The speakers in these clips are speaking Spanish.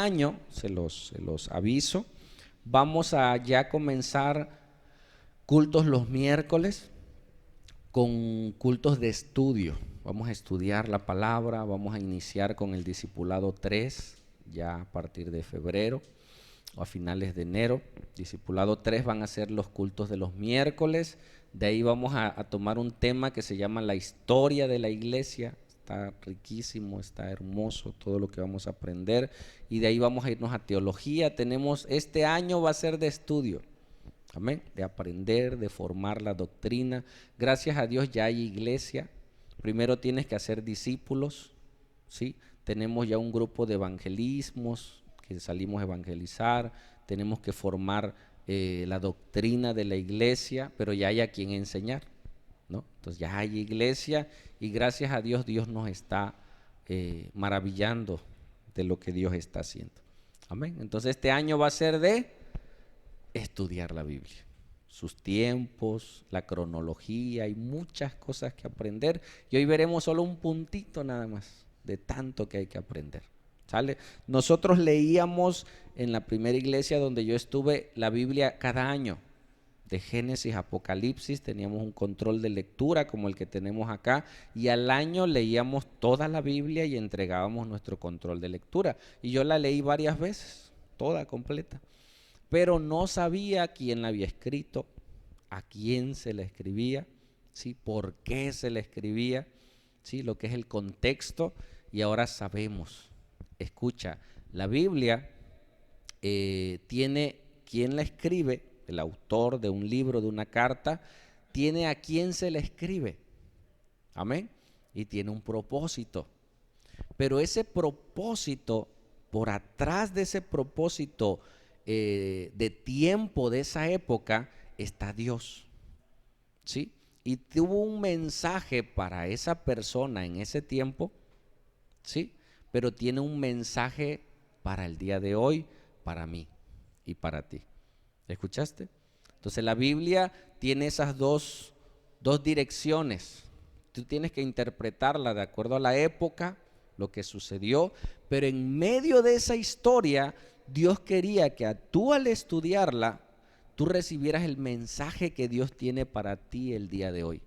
año, se los aviso, vamos a ya comenzar cultos los miércoles con cultos de estudio. Vamos a estudiar la palabra, vamos a iniciar con el discipulado 3 ya a partir de febrero o a finales de enero. Discipulado 3 van a ser los cultos de los miércoles. De ahí vamos a tomar un tema que se llama la historia de la iglesia. Está riquísimo, está hermoso todo lo que vamos a aprender. Y de ahí vamos a irnos a teología. Este año va a ser de estudio. Amén, de aprender, de formar la doctrina. Gracias a Dios ya hay iglesia. Primero tienes que hacer discípulos, ¿sí? Tenemos ya un grupo de evangelismos que salimos a evangelizar. Tenemos que formar la doctrina de la iglesia, pero ya hay a quien enseñar, ¿no? Entonces ya hay iglesia y gracias a Dios, Dios nos está maravillando de lo que Dios está haciendo. Amén. Entonces este año va a ser de estudiar la Biblia, sus tiempos, la cronología, hay muchas cosas que aprender y hoy veremos solo un puntito nada más de tanto que hay que aprender. ¿Sale? Nosotros leíamos en la primera iglesia donde yo estuve la Biblia cada año, de Génesis a Apocalipsis, teníamos un control de lectura como el que tenemos acá y al año leíamos toda la Biblia y entregábamos nuestro control de lectura y yo la leí varias veces, toda completa. Pero no sabía quién la había escrito, a quién se la escribía, ¿sí? Por qué se la escribía, ¿sí? Lo que es el contexto y ahora sabemos. Escucha, la Biblia tiene quien la escribe, el autor de un libro, de una carta, tiene a quién se la escribe, amén, y tiene un propósito. Pero ese propósito, por atrás de ese propósito de tiempo de esa época está Dios, ¿sí? Y tuvo un mensaje para esa persona en ese tiempo, ¿sí? Pero tiene un mensaje para el día de hoy, para mí y para ti. ¿Escuchaste? Entonces la Biblia tiene esas dos direcciones. Tú tienes que interpretarla de acuerdo a la época, lo que sucedió, pero en medio de esa historia Dios quería que tú al estudiarla, tú recibieras el mensaje que Dios tiene para ti el día de hoy.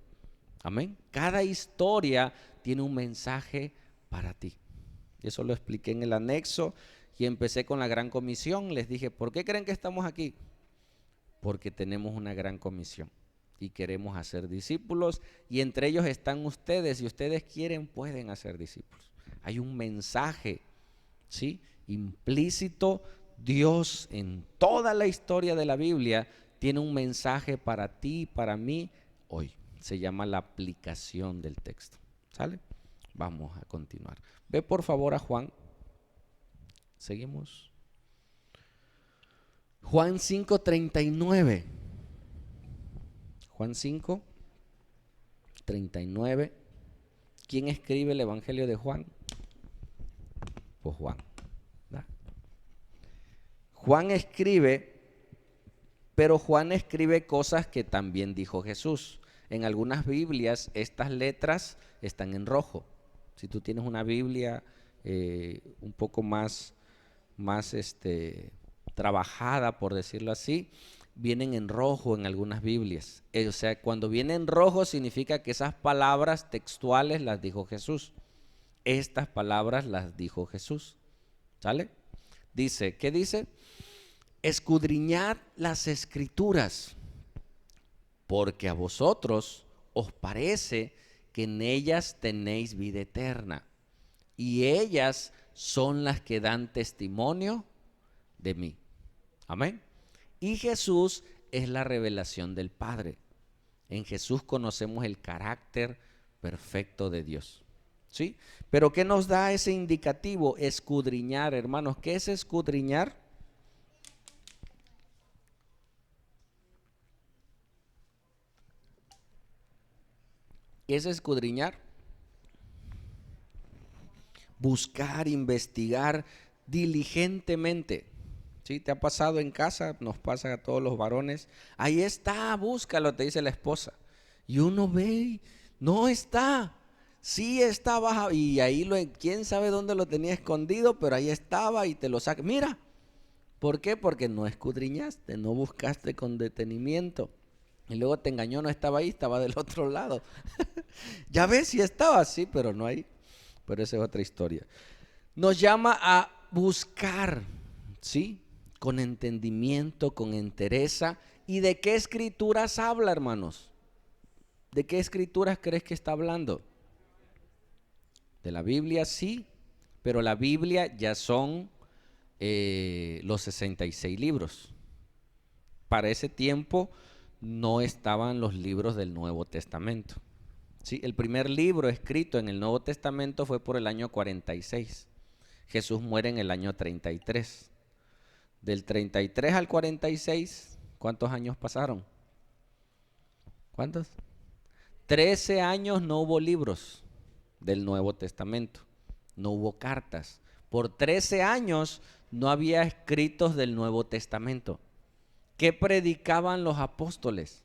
Amén. Cada historia tiene un mensaje para ti. Eso lo expliqué en el anexo y empecé con la gran comisión. Les dije, ¿por qué creen que estamos aquí? Porque tenemos una gran comisión y queremos hacer discípulos y entre ellos están ustedes. Si ustedes quieren, pueden hacer discípulos. Hay un mensaje, ¿sí?, implícito. Dios en toda la historia de la Biblia tiene un mensaje para ti y para mí hoy. Se llama la aplicación del texto. ¿Sale? Vamos a continuar. Ve por favor a Juan. Seguimos. Juan 5:39. Juan 5:39. ¿Quién escribe el Evangelio de Juan? Pues Juan. Juan escribe, pero Juan escribe cosas que también dijo Jesús. En algunas Biblias estas letras están en rojo. Si tú tienes una Biblia un poco más trabajada, por decirlo así, vienen en rojo en algunas Biblias. O sea, cuando viene en rojo significa que esas palabras textuales las dijo Jesús. Estas palabras las dijo Jesús. ¿Sale? Dice, ¿qué dice? Escudriñad las escrituras, porque a vosotros os parece que en ellas tenéis vida eterna, y ellas son las que dan testimonio de mí. Amén. Y Jesús es la revelación del Padre. En Jesús conocemos el carácter perfecto de Dios. ¿Sí? Pero ¿qué nos da ese indicativo? Escudriñar, hermanos. ¿Qué es escudriñar? ¿Qué es escudriñar? Buscar, investigar diligentemente. ¿Sí? ¿Te ha pasado en casa? Nos pasa a todos los varones. Ahí está, búscalo, te dice la esposa. Y uno ve, no está. Sí estaba, y ahí quién sabe dónde lo tenía escondido, pero ahí estaba y te lo saca. Mira, ¿por qué? Porque no escudriñaste, no buscaste con detenimiento. Y luego te engañó, no estaba ahí, estaba del otro lado. Ya ves, sí estaba, sí, pero no ahí. Pero esa es otra historia. Nos llama a buscar, ¿sí? Con entendimiento, con entereza. ¿Y de qué escrituras habla, hermanos? ¿De qué escrituras crees que está hablando? De la Biblia, sí, pero la Biblia ya son los 66 libros. Para ese tiempo no estaban los libros del Nuevo Testamento. ¿Sí? El primer libro escrito en el Nuevo Testamento fue por el año 46. Jesús muere en el año 33. Del 33 al 46, ¿cuántos años pasaron? ¿Cuántos? 13 años no hubo libros del Nuevo Testamento, no hubo cartas. Por 13 años no había escritos del Nuevo Testamento. ¿Qué predicaban los apóstoles?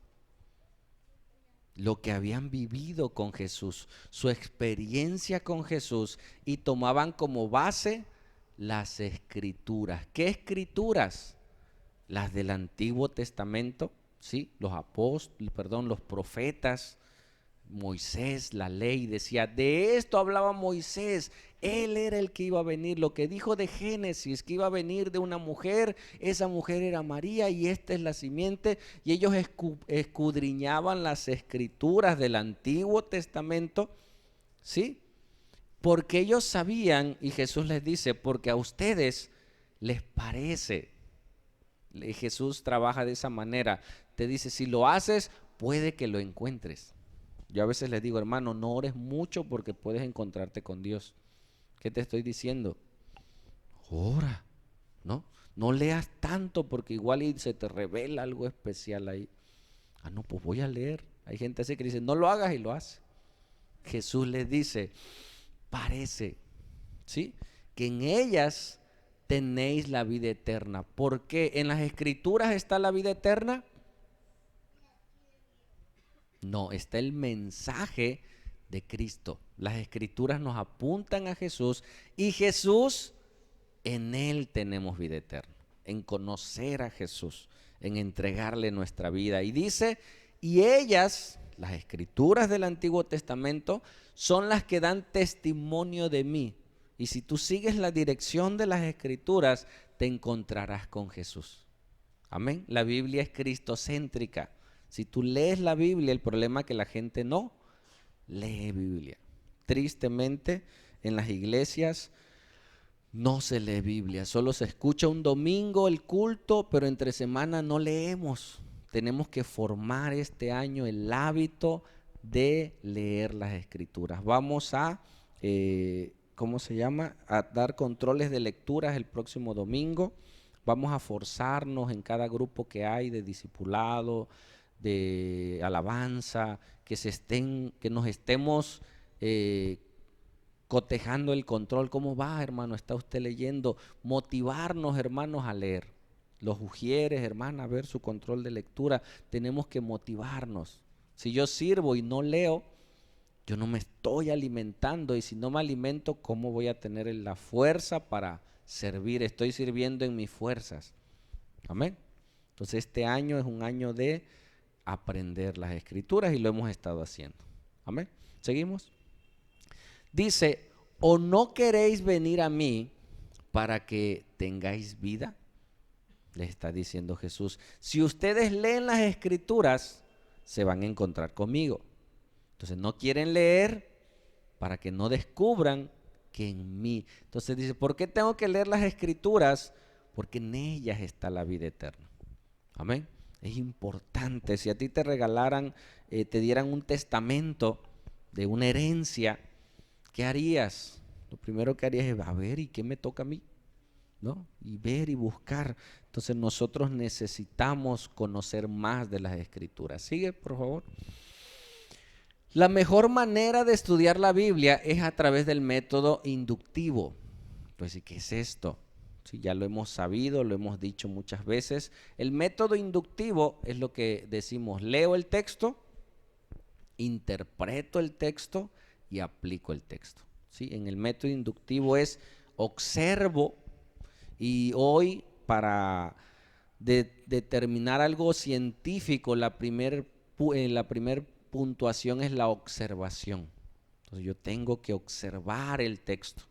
Lo que habían vivido con Jesús, su experiencia con Jesús, y tomaban como base las escrituras. ¿Qué escrituras? Las del Antiguo Testamento, ¿sí? Los apóstoles, perdón, los profetas, Moisés, la ley, decía, de esto hablaba Moisés, él era el que iba a venir, lo que dijo de Génesis, que iba a venir de una mujer, esa mujer era María y esta es la simiente, y ellos escudriñaban las escrituras del Antiguo Testamento, ¿sí? Porque ellos sabían, y Jesús les dice, porque a ustedes les parece. Jesús trabaja de esa manera, te dice, si lo haces, puede que lo encuentres. Yo a veces les digo, hermano, no ores mucho porque puedes encontrarte con Dios. ¿Qué te estoy diciendo? Ora, ¿no? No leas tanto porque igual y se te revela algo especial ahí. Ah, no, pues voy a leer. Hay gente así que dice, no lo hagas y lo hace. Jesús les dice, parece, ¿sí? Que en ellas tenéis la vida eterna. ¿Por qué? ¿En las escrituras está la vida eterna? No, está el mensaje de Cristo. Las escrituras nos apuntan a Jesús y Jesús, en Él tenemos vida eterna, en conocer a Jesús, en entregarle nuestra vida. Y dice, y ellas, las escrituras del Antiguo Testamento, son las que dan testimonio de mí. Y si tú sigues la dirección de las escrituras, te encontrarás con Jesús. Amén. La Biblia es cristocéntrica. Si tú lees la Biblia, el problema es que la gente no lee Biblia. Tristemente, en las iglesias no se lee Biblia. Solo se escucha un domingo el culto, pero entre semana no leemos. Tenemos que formar este año el hábito de leer las escrituras. Vamos a, ¿cómo se llama? A dar controles de lecturas el próximo domingo. Vamos a forzarnos en cada grupo que hay de discipulado, de alabanza, que nos estemos cotejando el control. ¿Cómo va, hermano? ¿Está usted leyendo? Motivarnos, hermanos, a leer. Los ujieres, hermana, a ver su control de lectura. Tenemos que motivarnos. Si yo sirvo y no leo, yo no me estoy alimentando, y si no me alimento, ¿cómo voy a tener la fuerza para servir? Estoy sirviendo en mis fuerzas. Amén. Entonces este año es un año de aprender las escrituras y lo hemos estado haciendo. Amén. ¿Seguimos? Dice, ¿o no queréis venir a mí para que tengáis vida? Les está diciendo Jesús. Si ustedes leen las escrituras, se van a encontrar conmigo. Entonces no quieren leer para que no descubran que en mí. Entonces dice, ¿por qué tengo que leer las escrituras? Porque en ellas está la vida eterna. Amén. Es importante. Si a ti te regalaran, te dieran un testamento de una herencia, ¿qué harías? Lo primero que harías es, a ver, ¿y qué me toca a mí? ¿No? Y ver y buscar. Entonces nosotros necesitamos conocer más de las escrituras. Sigue, por favor. La mejor manera de estudiar la Biblia es a través del método inductivo. Entonces, ¿qué es esto? Sí, ya lo hemos sabido, lo hemos dicho muchas veces. El método inductivo es lo que decimos, leo el texto, interpreto el texto y aplico el texto. ¿Sí? En el método inductivo es observo, y hoy para determinar algo científico, la primer puntuación es la observación. Entonces yo tengo que observar el texto.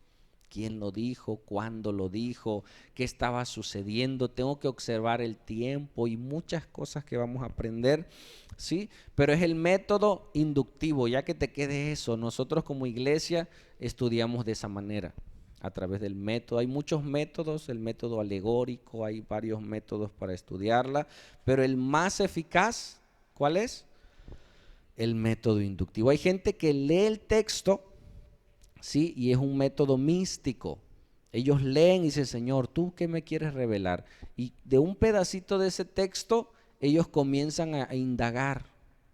¿Quién lo dijo? ¿Cuándo lo dijo? ¿Qué estaba sucediendo? Tengo que observar el tiempo y muchas cosas que vamos a aprender, ¿sí? Pero es el método inductivo, ya que te quede eso. Nosotros como iglesia estudiamos de esa manera, a través del método. Hay muchos métodos, el método alegórico, hay varios métodos para estudiarla, pero el más eficaz, ¿cuál es? El método inductivo. Hay gente que lee el texto, ¿sí? Y es un método místico. Ellos leen y dicen, Señor, ¿tú qué me quieres revelar? Y de un pedacito de ese texto, ellos comienzan a indagar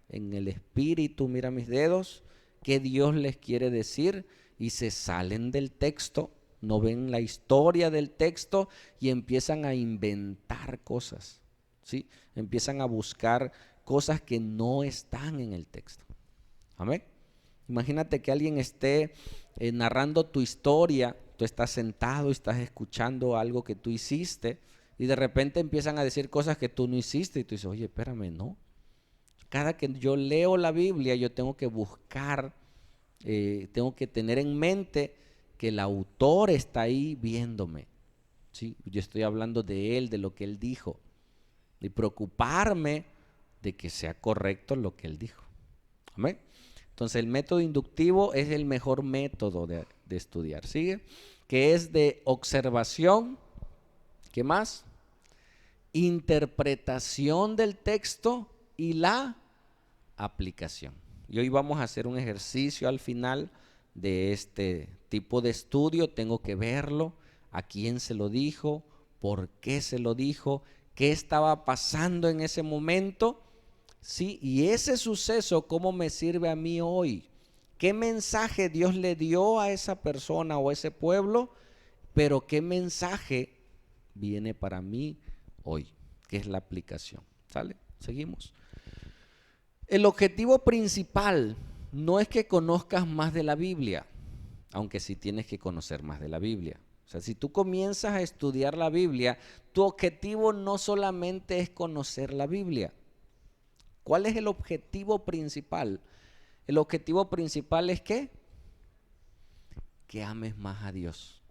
en el espíritu, mira mis dedos, qué Dios les quiere decir, y se salen del texto, no ven la historia del texto y empiezan a inventar cosas, ¿sí? Empiezan a buscar cosas que no están en el texto. Amén. Imagínate que alguien esté narrando tu historia, tú estás sentado y estás escuchando algo que tú hiciste y de repente empiezan a decir cosas que tú no hiciste y tú dices, oye, espérame, no. Cada que yo leo la Biblia yo tengo que buscar, tengo que tener en mente que el autor está ahí viéndome, ¿sí? Yo estoy hablando de él, de lo que él dijo, y preocuparme de que sea correcto lo que él dijo. Amén. Entonces el método inductivo es el mejor método de estudiar. ¿Sigue? Que es de observación. ¿Qué más? Interpretación del texto y la aplicación. Y hoy vamos a hacer un ejercicio al final de este tipo de estudio. Tengo que verlo, a quién se lo dijo, por qué se lo dijo, qué estaba pasando en ese momento. Sí, y ese suceso, ¿cómo me sirve a mí hoy? ¿Qué mensaje Dios le dio a esa persona o a ese pueblo? Pero ¿qué mensaje viene para mí hoy? ¿Qué es la aplicación? ¿Sale? Seguimos. El objetivo principal no es que conozcas más de la Biblia, aunque sí tienes que conocer más de la Biblia. O sea, si tú comienzas a estudiar la Biblia, tu objetivo no solamente es conocer la Biblia. ¿Cuál es el objetivo principal? El objetivo principal es ¿qué? Que ames más a Dios.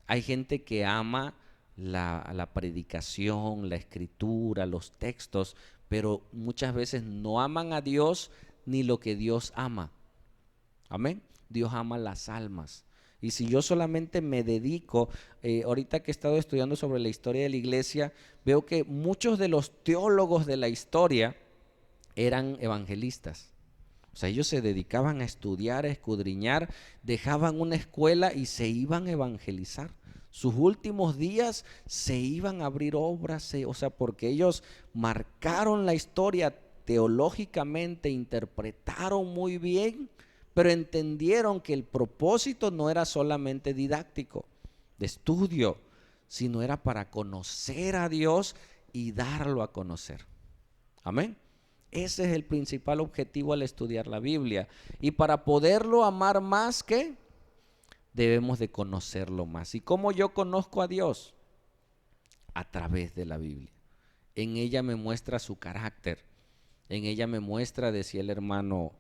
Hay gente que ama la predicación, la escritura, los textos, pero muchas veces no aman a Dios ni lo que Dios ama. Amén. Dios ama las almas. Y si yo solamente me dedico, ahorita que he estado estudiando sobre la historia de la iglesia, veo que muchos de los teólogos de la historia eran evangelistas. O sea, ellos se dedicaban a estudiar, a escudriñar, dejaban una escuela y se iban a evangelizar. Sus últimos días se iban a abrir obras, o sea, porque ellos marcaron la historia teológicamente, interpretaron muy bien, pero entendieron que el propósito no era solamente didáctico, de estudio, sino era para conocer a Dios y darlo a conocer. Amén. Ese es el principal objetivo al estudiar la Biblia. Y para poderlo amar más, ¿qué? Debemos de conocerlo más. ¿Y cómo yo conozco a Dios? A través de la Biblia. En ella me muestra su carácter. En ella me muestra, decía el hermano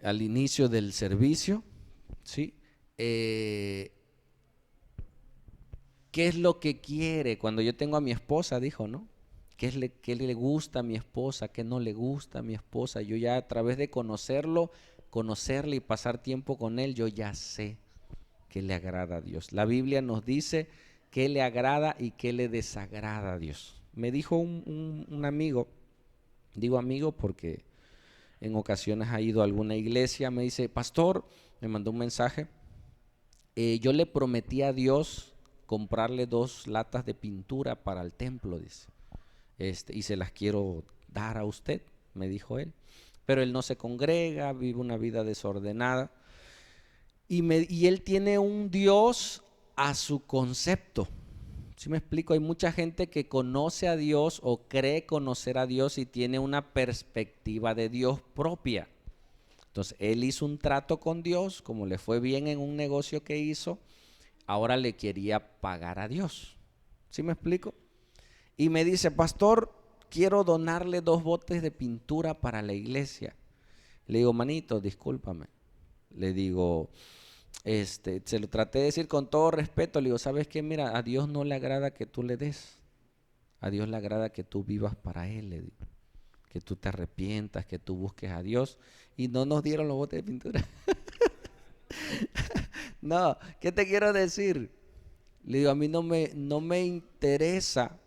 al inicio del servicio, ¿sí? ¿Qué es lo que quiere? Cuando yo tengo a mi esposa, dijo, ¿no? ¿Qué le gusta a mi esposa? ¿Qué no le gusta a mi esposa? Yo ya a través de conocerle y pasar tiempo con él, yo ya sé qué le agrada a Dios. La Biblia nos dice qué le agrada y qué le desagrada a Dios. Me dijo un amigo, digo amigo porque en ocasiones ha ido a alguna iglesia, me dice, pastor, me mandó un mensaje, yo le prometí a Dios comprarle 2 latas de pintura para el templo, dice. Y se las quiero dar a usted, me dijo él. Pero él no se congrega, vive una vida desordenada. Y él tiene un Dios a su concepto. ¿Sí me explico? Hay mucha gente que conoce a Dios o cree conocer a Dios y tiene una perspectiva de Dios propia. Entonces, él hizo un trato con Dios, como le fue bien en un negocio que hizo, ahora le quería pagar a Dios. ¿Sí me explico? Y me dice, pastor, quiero donarle 2 botes de pintura para la iglesia. Le digo, manito, discúlpame. Le digo, se lo traté de decir con todo respeto. Le digo, ¿sabes qué? Mira, a Dios no le agrada que tú le des. A Dios le agrada que tú vivas para Él, le digo. Que tú te arrepientas, que tú busques a Dios. Y no nos dieron los botes de pintura. No, ¿qué te quiero decir? Le digo, a mí no me interesa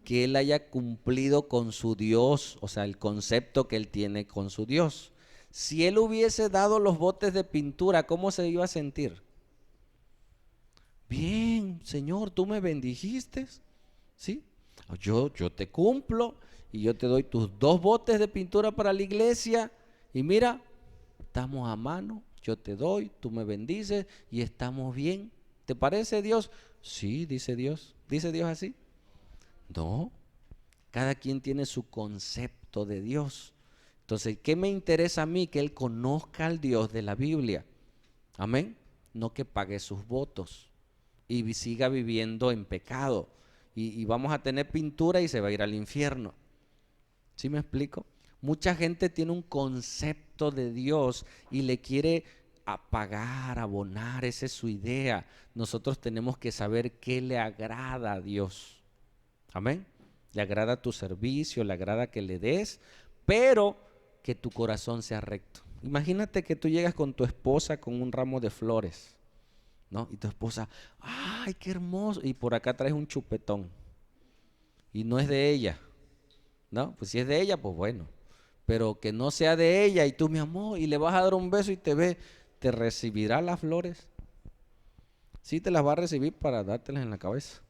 que él haya cumplido con su Dios, o sea, el concepto que él tiene con su Dios. Si él hubiese dado los botes de pintura, ¿cómo se iba a sentir? Bien, Señor, tú me bendijiste, ¿sí? Yo te cumplo y yo te doy tus 2 botes de pintura para la iglesia y mira, estamos a mano, yo te doy, tú me bendices y estamos bien. ¿Te parece, Dios? Sí, dice Dios. ¿Dice Dios así? No. Cada quien tiene su concepto de Dios. Entonces, ¿qué me interesa a mí? Que él conozca al Dios de la Biblia. Amén. No que pague sus votos y siga viviendo en pecado. Y vamos a tener pintura y se va a ir al infierno. ¿Sí me explico? Mucha gente tiene un concepto de Dios y le quiere pagar, abonar. Esa es su idea. Nosotros tenemos que saber qué le agrada a Dios. Amén. Le agrada tu servicio, le agrada que le des, pero que tu corazón sea recto. Imagínate que tú llegas con tu esposa con un ramo de flores, ¿no? Y tu esposa, ¡ay, qué hermoso! Y por acá traes un chupetón. Y no es de ella, ¿no? Pues si es de ella, pues bueno. Pero que no sea de ella y tú, mi amor, y le vas a dar un beso y te ve, ¿te recibirá las flores? Sí, te las va a recibir para dártelas en la cabeza,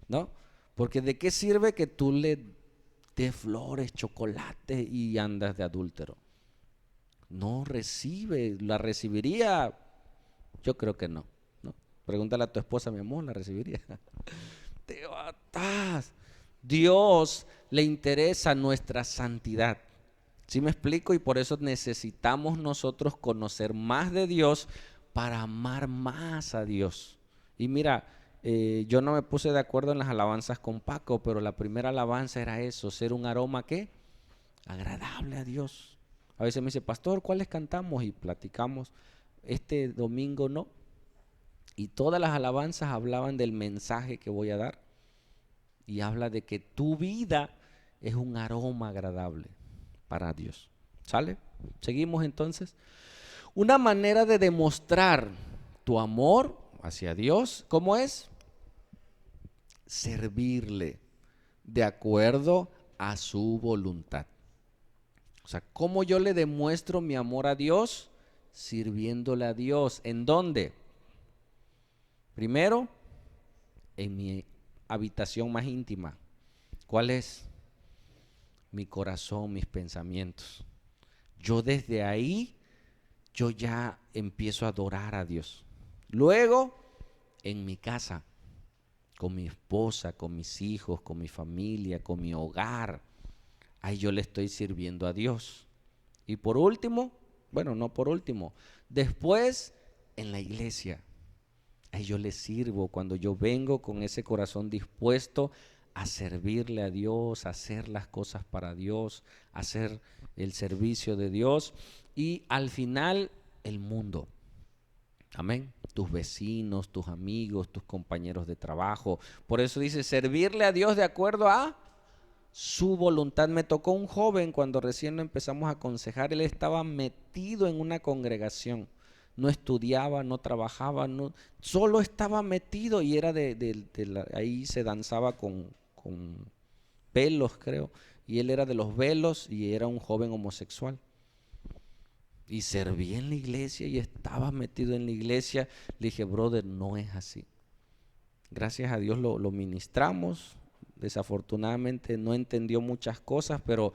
¿no? Porque ¿de qué sirve que tú le des flores, chocolate y andas de adúltero? No recibe, ¿la recibiría? Yo creo que no, ¿no? Pregúntale a tu esposa, mi amor, ¿la recibiría? Te batas. Dios le interesa nuestra santidad. ¿Sí me explico? Y por eso necesitamos nosotros conocer más de Dios para amar más a Dios. Y mira, yo no me puse de acuerdo en las alabanzas con Paco, pero la primera alabanza era eso, ser un aroma ¿qué? Agradable a Dios. A veces me dice, pastor, ¿cuáles cantamos? Y platicamos. Este domingo no. Y todas las alabanzas hablaban del mensaje que voy a dar. Y habla de que tu vida es un aroma agradable para Dios. ¿Sale? Seguimos entonces. Una manera de demostrar tu amor hacia Dios, ¿cómo es? Servirle de acuerdo a su voluntad. O sea, ¿cómo yo le demuestro mi amor a Dios? Sirviéndole a Dios. ¿En dónde? Primero, en mi habitación más íntima. ¿Cuál es? Mi corazón, mis pensamientos. Yo desde ahí, yo ya empiezo a adorar a Dios. Luego, en mi casa, con mi esposa, con mis hijos, con mi familia, con mi hogar, ahí yo le estoy sirviendo a Dios. Y por último, bueno, no por último, después en la iglesia, ahí yo le sirvo cuando yo vengo con ese corazón dispuesto a servirle a Dios, a hacer las cosas para Dios, a hacer el servicio de Dios y al final el mundo. Amén. Tus vecinos, tus amigos, tus compañeros de trabajo. Por eso dice servirle a Dios de acuerdo a su voluntad. Me tocó un joven cuando recién lo empezamos a aconsejar. Él estaba metido en una congregación. No estudiaba, no trabajaba, no, solo estaba metido y era ahí se danzaba con velos, creo. Y él era de los velos y era un joven homosexual. Y servía en la iglesia y estaba metido en la iglesia. Le dije, brother, no es así. Gracias a Dios lo ministramos. Desafortunadamente no entendió muchas cosas, pero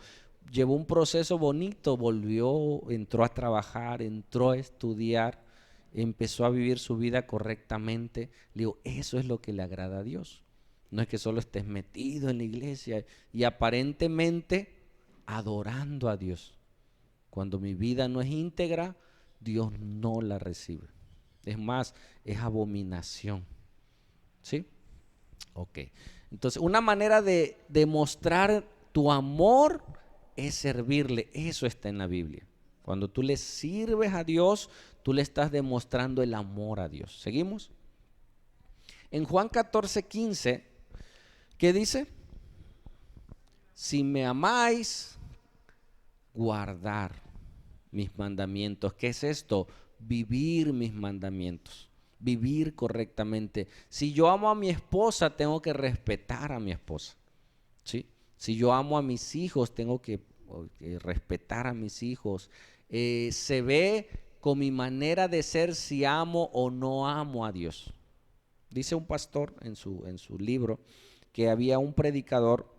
llevó un proceso bonito. Volvió, entró a trabajar, entró a estudiar, empezó a vivir su vida correctamente. Le digo, eso es lo que le agrada a Dios. No es que solo estés metido en la iglesia y aparentemente adorando a Dios. Cuando mi vida no es íntegra, Dios no la recibe. Es más, es abominación. ¿Sí? Ok. Entonces, una manera de demostrar tu amor es servirle. Eso está en la Biblia. Cuando tú le sirves a Dios, tú le estás demostrando el amor a Dios. ¿Seguimos? En Juan 14:15, ¿qué dice? Si me amáis, guardar mis mandamientos. ¿Qué es esto? Vivir mis mandamientos, vivir correctamente. Si yo amo a mi esposa, tengo que respetar a mi esposa, ¿sí? Si yo amo a mis hijos, tengo que respetar a mis hijos. Se ve con mi manera de ser si amo o no amo a Dios. Dice un pastor en su libro que había un predicador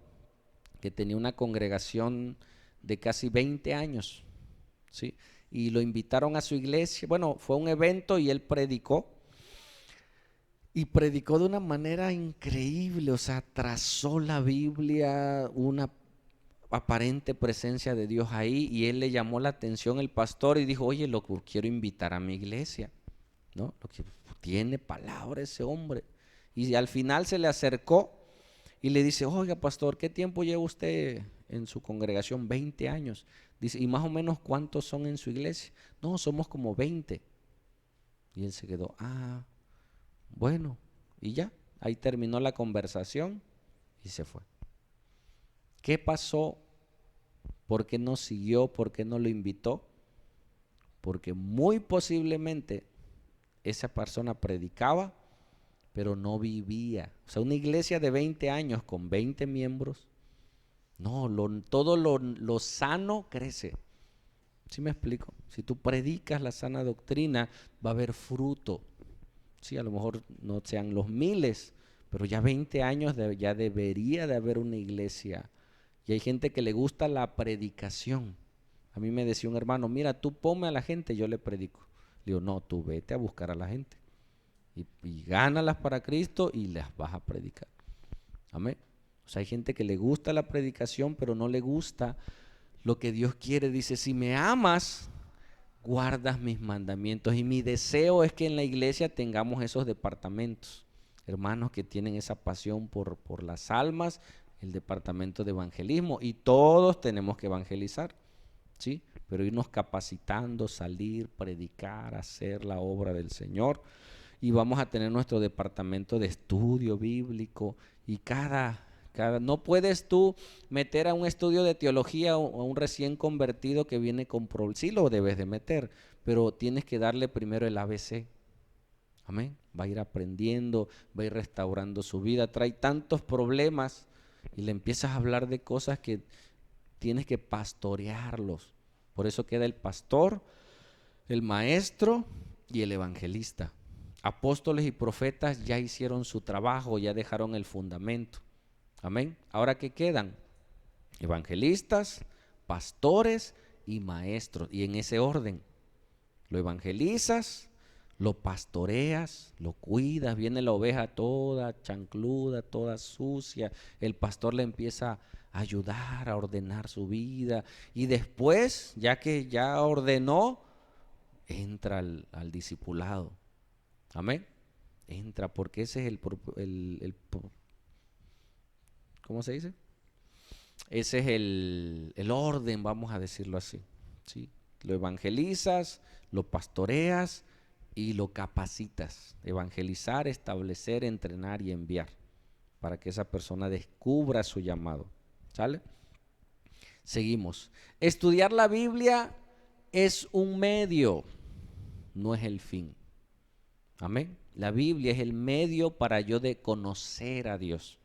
que tenía una congregación de casi 20 años, ¿sí? Y lo invitaron a su iglesia. Bueno, fue un evento y él predicó. Y predicó de una manera increíble, o sea, trazó la Biblia, una aparente presencia de Dios ahí, y él le llamó la atención el pastor y dijo, oye, lo quiero invitar a mi iglesia, ¿no? Lo que tiene palabra ese hombre. Y al final se le acercó y le dice, oiga, pastor, ¿qué tiempo lleva usted en su congregación? 20 años. Dice, ¿y más o menos cuántos son en su iglesia? No, somos como 20. Y él se quedó, bueno, y ya, ahí terminó la conversación y se fue. ¿Qué pasó? ¿Por qué no siguió? ¿Por qué no lo invitó? Porque muy posiblemente esa persona predicaba, pero no vivía. O sea, una iglesia de 20 años con 20 miembros, no, todo lo sano crece. ¿Sí me explico? Si tú predicas la sana doctrina, va a haber fruto. Sí, a lo mejor no sean los miles, pero ya 20 años ya debería de haber una iglesia. Y hay gente que le gusta la predicación. A mí me decía un hermano, mira, tú ponme a la gente, yo le predico. Le digo, no, tú vete a buscar a la gente. Y gánalas para Cristo y las vas a predicar. Amén. O sea, hay gente que le gusta la predicación, pero no le gusta lo que Dios quiere. Dice, si me amas, guardas mis mandamientos. Y mi deseo es que en la iglesia tengamos esos departamentos, hermanos que tienen esa pasión por las almas, el departamento de evangelismo, y todos tenemos que evangelizar, ¿sí? Pero irnos capacitando, salir, predicar, hacer la obra del Señor. Y vamos a tener nuestro departamento de estudio bíblico, y no puedes tú meter a un estudio de teología o a un recién convertido que viene con problemas. Sí lo debes de meter, pero tienes que darle primero el ABC. Amén. Va a ir aprendiendo, va a ir restaurando su vida. Trae tantos problemas y le empiezas a hablar de cosas que tienes que pastorearlos. Por eso queda el pastor, el maestro y el evangelista. Apóstoles y profetas ya hicieron su trabajo, ya dejaron el fundamento. Amén. Ahora, ¿qué quedan? Evangelistas, pastores y maestros. Y en ese orden. Lo evangelizas, lo pastoreas, lo cuidas. Viene la oveja toda chancluda, toda sucia. El pastor le empieza a ayudar a ordenar su vida. Y después, ya que ya ordenó, entra al discipulado. Amén. Entra, porque ese es ¿cómo se dice? Ese es el orden, vamos a decirlo así, ¿sí? Lo evangelizas, lo pastoreas y lo capacitas. Evangelizar, establecer, entrenar y enviar para que esa persona descubra su llamado. ¿Sale? Seguimos. Estudiar la Biblia es un medio, no es el fin. Amén. La Biblia es el medio para yo de conocer a Dios,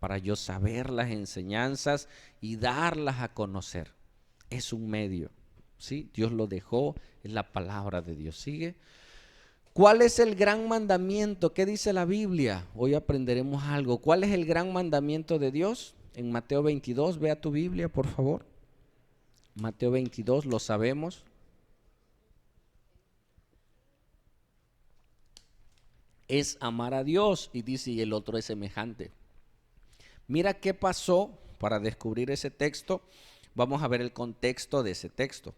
para yo saber las enseñanzas y darlas a conocer. Es un medio, ¿sí? Dios lo dejó, es la palabra de Dios. ¿Sigue? ¿Cuál es el gran mandamiento? ¿Qué dice la Biblia? Hoy aprenderemos algo. ¿Cuál es el gran mandamiento de Dios? En Mateo 22, vea tu Biblia, por favor. Mateo 22, lo sabemos. Es amar a Dios, y dice, y el otro es semejante. Mira qué pasó para descubrir ese texto. Vamos a ver el contexto de ese texto.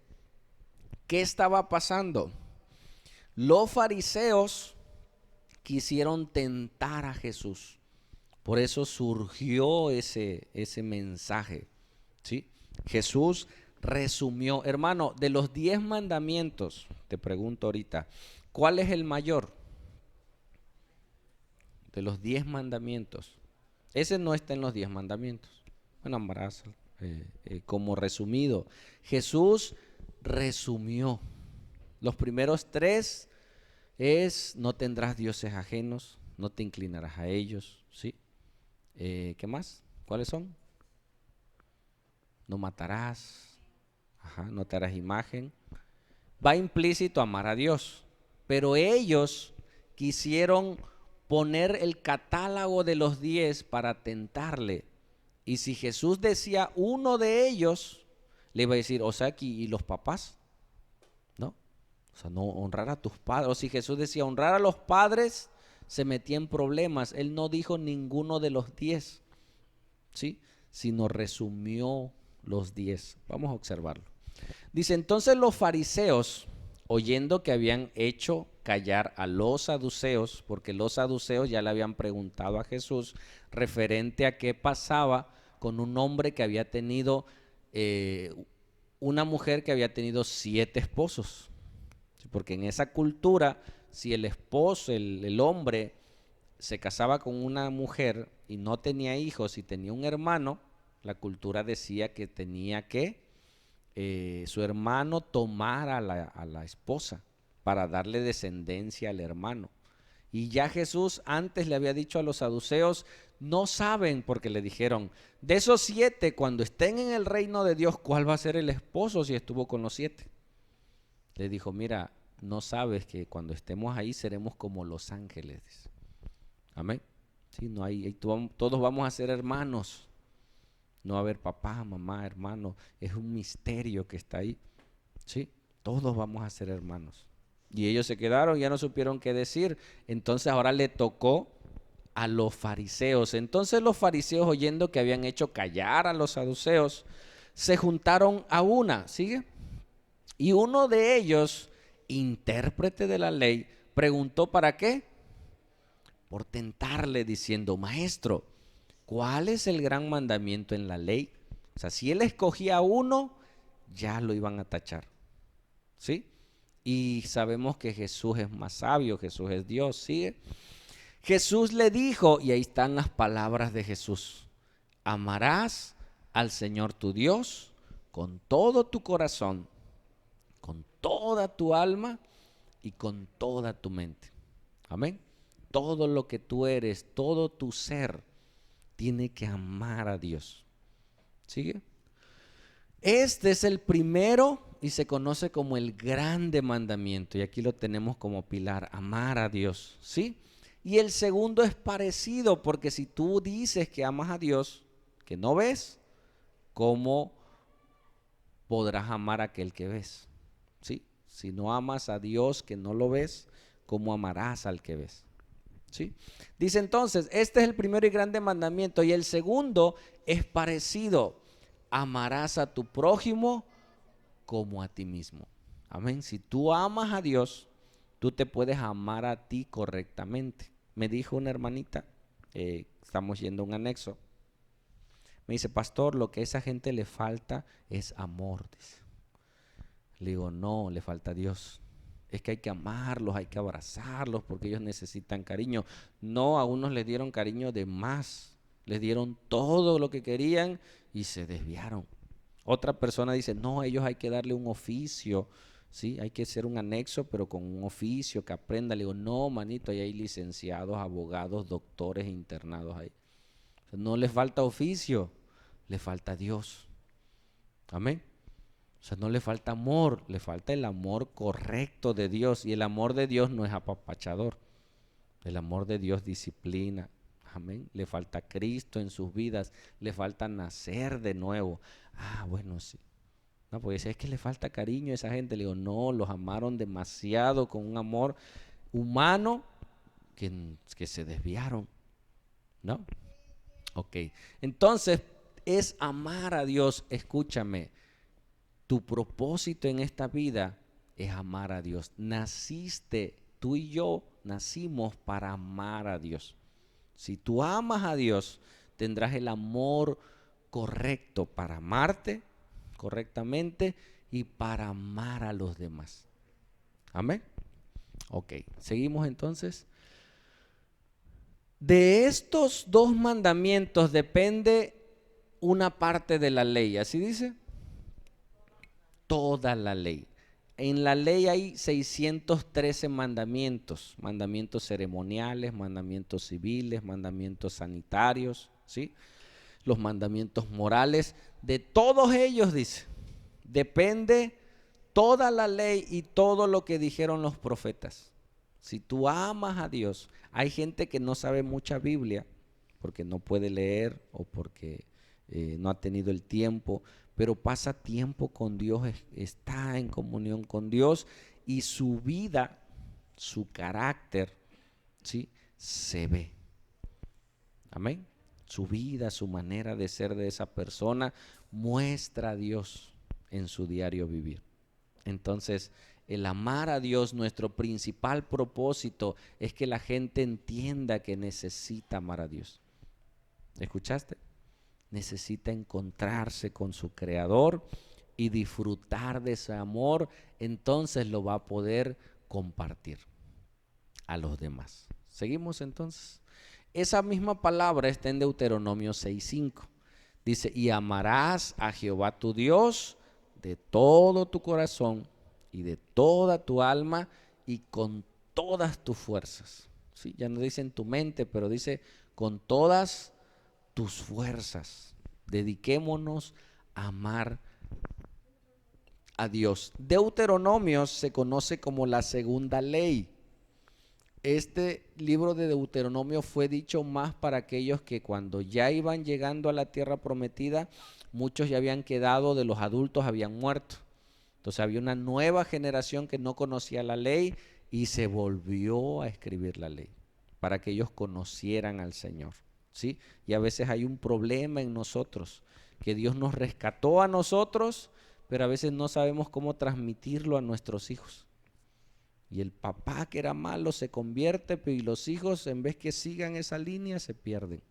¿Qué estaba pasando? Los fariseos quisieron tentar a Jesús. Por eso surgió ese mensaje, ¿sí? Jesús resumió, hermano, de los 10 mandamientos, te pregunto ahorita, ¿cuál es el mayor? De los 10 mandamientos. Ese no está en los 10 mandamientos. Bueno, amarás como resumido. Jesús resumió. Los primeros 3 es: no tendrás dioses ajenos, no te inclinarás a ellos, ¿sí? ¿Qué más? ¿Cuáles son? No matarás, no te harás imagen. Va implícito amar a Dios, pero ellos quisieron poner el catálogo de los 10 para tentarle. Y si Jesús decía uno de ellos, le iba a decir, o sea, ¿y los papás? ¿No? O sea, no honrar a tus padres. O si Jesús decía honrar a los padres, se metía en problemas. Él no dijo ninguno de los 10, ¿sí? Sino resumió los 10. Vamos a observarlo. Dice, entonces los fariseos, oyendo que habían hecho callar a los saduceos, porque los saduceos ya le habían preguntado a Jesús referente a qué pasaba con un hombre que había tenido, una mujer que había tenido 7 esposos. Porque en esa cultura, si el esposo, el hombre, se casaba con una mujer y no tenía hijos y tenía un hermano, la cultura decía que tenía que su hermano tomar a la esposa para darle descendencia al hermano. Y ya Jesús antes le había dicho a los saduceos, no saben, porque le dijeron, de esos 7, cuando estén en el reino de Dios, ¿cuál va a ser el esposo si estuvo con los 7? Le dijo, mira, no sabes que cuando estemos ahí seremos como los ángeles. Amén. Sí, no hay, todos vamos a ser hermanos. No va a haber papá, mamá, hermano. Es un misterio que está ahí. ¿Sí? Todos vamos a ser hermanos. Y ellos se quedaron, ya no supieron qué decir. Entonces ahora le tocó a los fariseos. Entonces los fariseos, oyendo que habían hecho callar a los saduceos, se juntaron a una. ¿Sigue? Y uno de ellos, intérprete de la ley, preguntó ¿para qué? Por tentarle, diciendo, maestro, ¿cuál es el gran mandamiento en la ley? O sea, si él escogía uno, ya lo iban a tachar. ¿Sí? Y sabemos que Jesús es más sabio, Jesús es Dios, ¿sigue? Jesús le dijo, y ahí están las palabras de Jesús, amarás al Señor tu Dios con todo tu corazón, con toda tu alma y con toda tu mente. Amén. Todo lo que tú eres, todo tu ser, tiene que amar a Dios. ¿Sigue? Este es el primero y se conoce como el grande mandamiento. Y aquí lo tenemos como pilar, amar a Dios. ¿Sí? Y el segundo es parecido, porque si tú dices que amas a Dios, que no ves, ¿cómo podrás amar a aquel que ves? ¿Sí? Si no amas a Dios que no lo ves, ¿cómo amarás al que ves? ¿Sí? Dice entonces, este es el primero y grande mandamiento, y el segundo es parecido, amarás a tu prójimo como a ti mismo. Amén. Si tú amas a Dios, tú te puedes amar a ti correctamente. Me dijo una hermanita, estamos yendo a un anexo, me dice, pastor, lo que a esa gente le falta es amor. Dice. Le digo, no, le falta a Dios. Es que hay que amarlos, hay que abrazarlos porque ellos necesitan cariño. No, a unos les dieron cariño de más, les dieron todo lo que querían y se desviaron. Otra persona dice, no, a ellos hay que darle un oficio, ¿sí? Hay que hacer un anexo, pero con un oficio que aprenda. Le digo, no, manito, ahí hay licenciados, abogados, doctores, internados ahí. O sea, no les falta oficio, le falta Dios. Amén. O sea, no le falta amor, le falta el amor correcto de Dios. Y el amor de Dios no es apapachador. El amor de Dios disciplina. Amén. Le falta Cristo en sus vidas. Le falta nacer de nuevo. Ah, bueno, sí. No, pues es que le falta cariño a esa gente. Le digo, no, los amaron demasiado con un amor humano que se desviaron. ¿No? Ok. Entonces, es amar a Dios. Escúchame. Tu propósito en esta vida es amar a Dios. Naciste, tú y yo nacimos para amar a Dios. Si tú amas a Dios, tendrás el amor correcto para amarte correctamente y para amar a los demás. Amén. Ok, seguimos entonces. De estos dos mandamientos depende una parte de la ley, ¿así dice? Toda la ley. En la ley hay 613 mandamientos, mandamientos ceremoniales, mandamientos civiles, mandamientos sanitarios, ¿sí? Los mandamientos morales. De todos ellos, dice, depende toda la ley y todo lo que dijeron los profetas. Si tú amas a Dios, hay gente que no sabe mucha Biblia porque no puede leer o porque no ha tenido el tiempo, pero pasa tiempo con Dios, está en comunión con Dios y su vida, su carácter, ¿sí?, se ve. Amén. Su vida, su manera de ser de esa persona muestra a Dios en su diario vivir. Entonces, el amar a Dios, nuestro principal propósito es que la gente entienda que necesita amar a Dios. ¿Escuchaste? Necesita encontrarse con su Creador y disfrutar de ese amor, entonces lo va a poder compartir a los demás. ¿Seguimos entonces? Esa misma palabra está en Deuteronomio 6:5. Dice, y amarás a Jehová tu Dios de todo tu corazón y de toda tu alma y con todas tus fuerzas. ¿Sí? Ya no dice en tu mente, pero dice con todas tus fuerzas. Dediquémonos a amar a Dios. Deuteronomio se conoce como la segunda ley. Este libro de Deuteronomio fue dicho más para aquellos que cuando ya iban llegando a la tierra prometida, muchos ya habían quedado, de los adultos habían muerto. Entonces había una nueva generación que no conocía la ley y se volvió a escribir la ley para que ellos conocieran al Señor, ¿sí? Y a veces hay un problema en nosotros, que Dios nos rescató a nosotros, pero a veces no sabemos cómo transmitirlo a nuestros hijos. Y el papá que era malo se convierte, y los hijos, en vez que sigan esa línea, se pierden.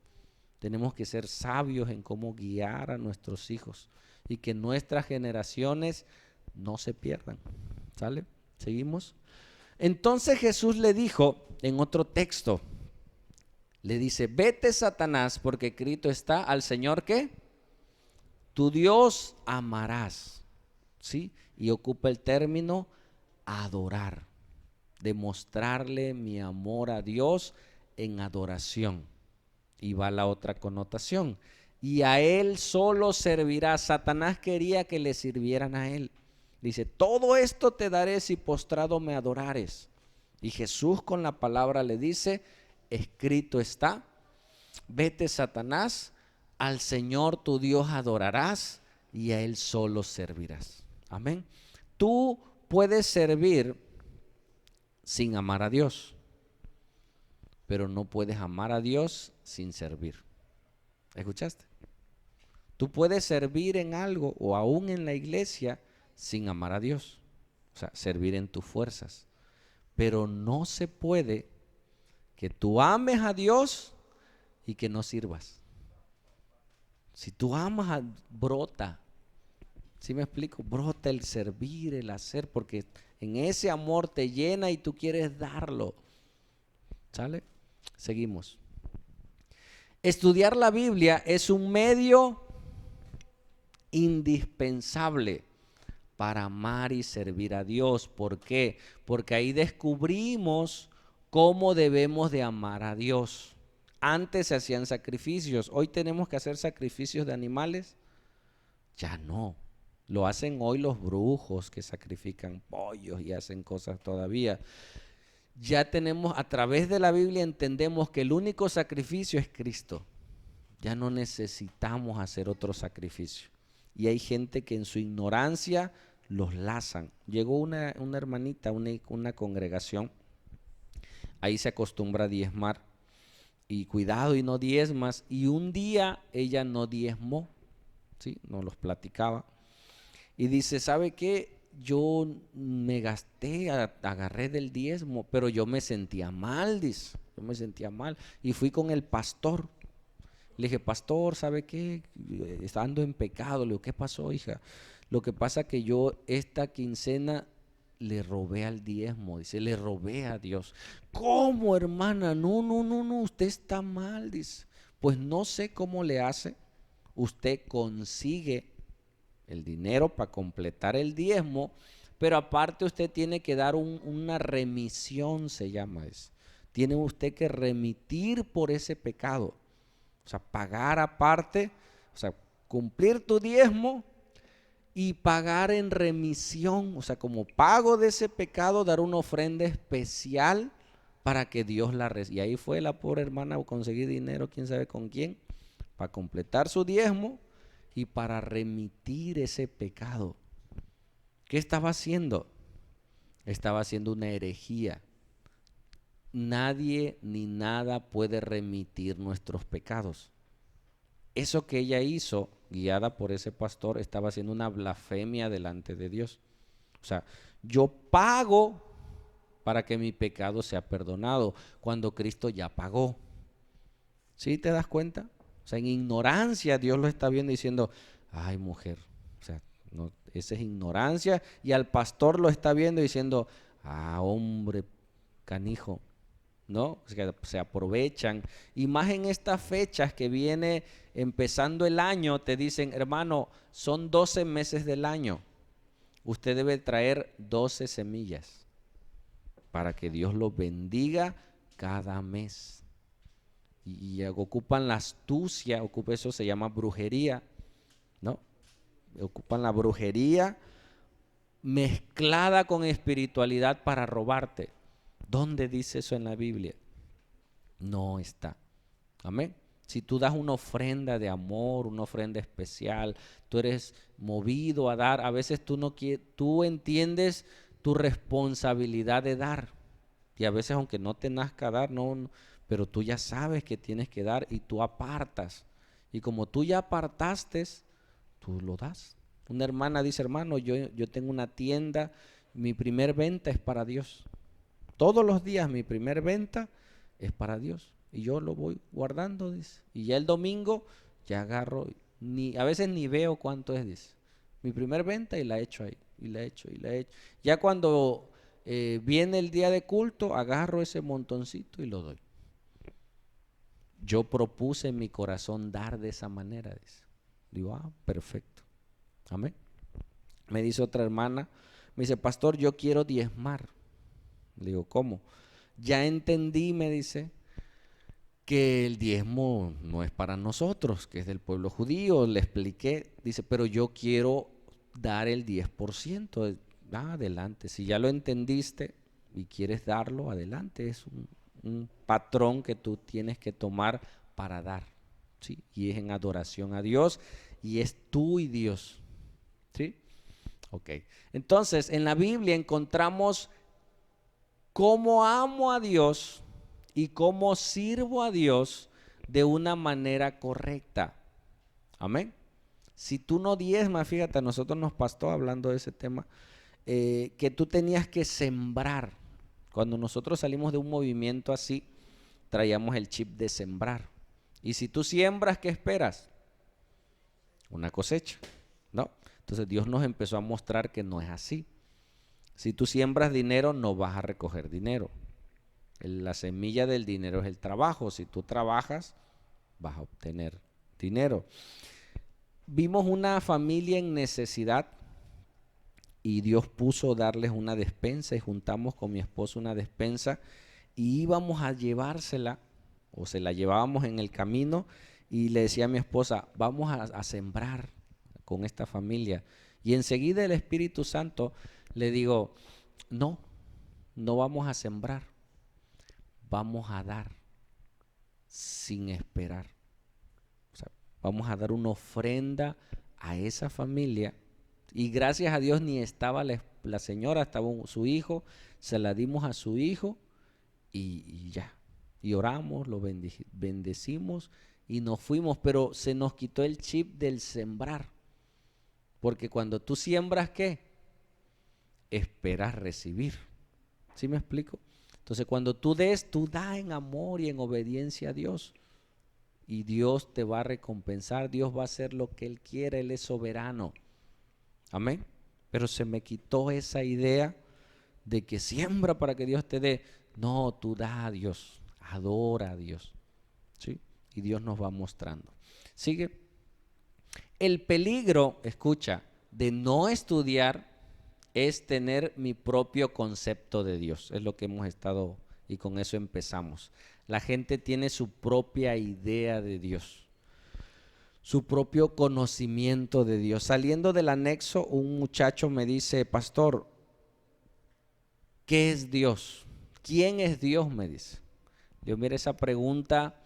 Tenemos que ser sabios en cómo guiar a nuestros hijos y que nuestras generaciones no se pierdan. ¿Sale? ¿Seguimos? Entonces Jesús le dijo en otro texto, le dice, vete Satanás, porque escrito está, al Señor ¿qué? Tu Dios amarás. ¿Sí? Y ocupa el término adorar. Demostrarle mi amor a Dios en adoración. Y va la otra connotación. Y a Él solo servirá. Satanás quería que le sirvieran a Él. Dice, todo esto te daré si postrado me adorares. Y Jesús con la palabra le dice, escrito está, vete Satanás, al Señor tu Dios adorarás y a Él solo servirás. Amén. Tú puedes servir sin amar a Dios, pero no puedes amar a Dios sin servir. ¿Escuchaste? Tú puedes servir en algo o aún en la iglesia sin amar a Dios, o sea, servir en tus fuerzas, pero no se puede que tú ames a Dios y que no sirvas. Si tú amas, brota. ¿Sí me explico? Brota el servir, el hacer, porque en ese amor te llena y tú quieres darlo. ¿Sale? Seguimos. Estudiar la Biblia es un medio indispensable para amar y servir a Dios. ¿Por qué? Porque ahí descubrimos cómo debemos de amar a Dios. Antes se hacían sacrificios, hoy tenemos que hacer sacrificios de animales. Ya no. Lo hacen hoy los brujos que sacrifican pollos y hacen cosas todavía. Ya tenemos, a través de la Biblia entendemos que el único sacrificio es Cristo. Ya no necesitamos hacer otro sacrificio. Y hay gente que en su ignorancia los lazan. Llegó una hermanita, una congregación, ahí se acostumbra a diezmar. Y cuidado y no diezmas. Y un día ella no diezmó, ¿sí? Nos los platicaba. Y dice, ¿sabe qué? yo me gasté, agarré del diezmo, pero yo me sentía mal, dice, yo me sentía mal. Y fui con el pastor. Le dije, pastor, ¿sabe qué? Estando en pecado. Le digo, ¿qué pasó, hija? Lo que pasa que yo esta quincena le robé al diezmo, dice, le robé a Dios. ¿Cómo, hermana? No, no, no, no, usted está mal, dice. Pues no sé cómo le hace. Usted consigue el dinero para completar el diezmo, pero aparte usted tiene que dar una remisión, se llama eso. Tiene usted que remitir por ese pecado. O sea, pagar aparte, o sea, cumplir tu diezmo y pagar en remisión, o sea, como pago de ese pecado, dar una ofrenda especial para que Dios la reciba. Y ahí fue la pobre hermana a conseguir dinero, quién sabe con quién, para completar su diezmo y para remitir ese pecado. ¿Qué estaba haciendo? Estaba haciendo una herejía. Nadie ni nada puede remitir nuestros pecados. Eso que ella hizo, guiada por ese pastor, estaba haciendo una blasfemia delante de Dios. O sea, yo pago para que mi pecado sea perdonado, cuando Cristo ya pagó. ¿Sí te das cuenta? O sea, en ignorancia Dios lo está viendo diciendo, ay, mujer, o sea, no, esa es ignorancia. Y al pastor lo está viendo diciendo, ah, hombre, canijo, ¿no? O sea, se aprovechan. Y más en estas fechas que viene empezando el año, te dicen, hermano, son 12 meses del año. Usted debe traer 12 semillas para que Dios los bendiga cada mes. Y ocupan la astucia, eso se llama brujería, ¿no? Ocupan la brujería mezclada con espiritualidad para robarte. ¿Dónde dice eso en la Biblia? No está. Amén. Si tú das una ofrenda de amor, una ofrenda especial, tú eres movido a dar, a veces tú no quieres, tú entiendes tu responsabilidad de dar. Y a veces aunque no te nazca dar, no, pero tú ya sabes que tienes que dar y tú apartas. Y como tú ya apartaste, tú lo das. Una hermana dice, hermano, yo tengo una tienda, mi primer venta es para Dios. Todos los días mi primer venta es para Dios. Y yo lo voy guardando, dice. Y ya el domingo ya agarro, a veces ni veo cuánto es, dice. Mi primer venta y la echo ahí, y la echo, y la echo. Ya cuando viene el día de culto, agarro ese montoncito y lo doy. Yo propuse en mi corazón dar de esa manera, dice. Digo, ah, perfecto. Amén. Me dice otra hermana, me dice, pastor, yo quiero diezmar. Le digo, ¿cómo? Ya entendí, me dice, que el diezmo no es para nosotros, que es del pueblo judío. Le expliqué, dice, pero yo quiero dar el 10%. Adelante, si ya lo entendiste y quieres darlo, adelante. Es un patrón que tú tienes que tomar para dar, ¿sí? Y es en adoración a Dios y es tú y Dios, ¿sí? Ok, entonces en la Biblia encontramos cómo amo a Dios y cómo sirvo a Dios de una manera correcta. Amén. Si tú no diezmas, fíjate, a nosotros nos pasó hablando de ese tema, que tú tenías que sembrar. Cuando nosotros salimos de un movimiento así, traíamos el chip de sembrar. Y si tú siembras, ¿qué esperas? Una cosecha, ¿no? Entonces Dios nos empezó a mostrar que no es así. Si tú siembras dinero, no vas a recoger dinero. La semilla del dinero es el trabajo. Si tú trabajas, vas a obtener dinero. Vimos una familia en necesidad y Dios puso darles una despensa y juntamos con mi esposo una despensa y íbamos a llevársela o se la llevábamos en el camino y le decía a mi esposa, vamos a sembrar con esta familia. Y enseguida el Espíritu Santo le digo, no, no vamos a sembrar, vamos a dar sin esperar. O sea, vamos a dar una ofrenda a esa familia. Y gracias a Dios ni estaba la señora, estaba su hijo, se la dimos a su hijo y ya. Y oramos, lo bendecimos y nos fuimos, pero se nos quitó el chip del sembrar. Porque cuando tú siembras, ¿qué? esperas recibir. ¿Sí me explico? Entonces cuando tú des, tú da en amor y en obediencia a Dios. Y Dios te va a recompensar, Dios va a hacer lo que Él quiere, Él es soberano. Amén. Pero se me quitó esa idea de que siembra para que Dios te dé. No, tú da a Dios, adora a Dios. ¿Sí? Y Dios nos va mostrando. Sigue. El peligro, escucha, de no estudiar es tener mi propio concepto de Dios. Es lo que hemos estado y con eso empezamos. La gente tiene su propia idea de Dios, su propio conocimiento de Dios. Saliendo del anexo, un muchacho me dice, pastor, ¿qué es Dios? ¿Quién es Dios? Me dice. Dios, mira, esa pregunta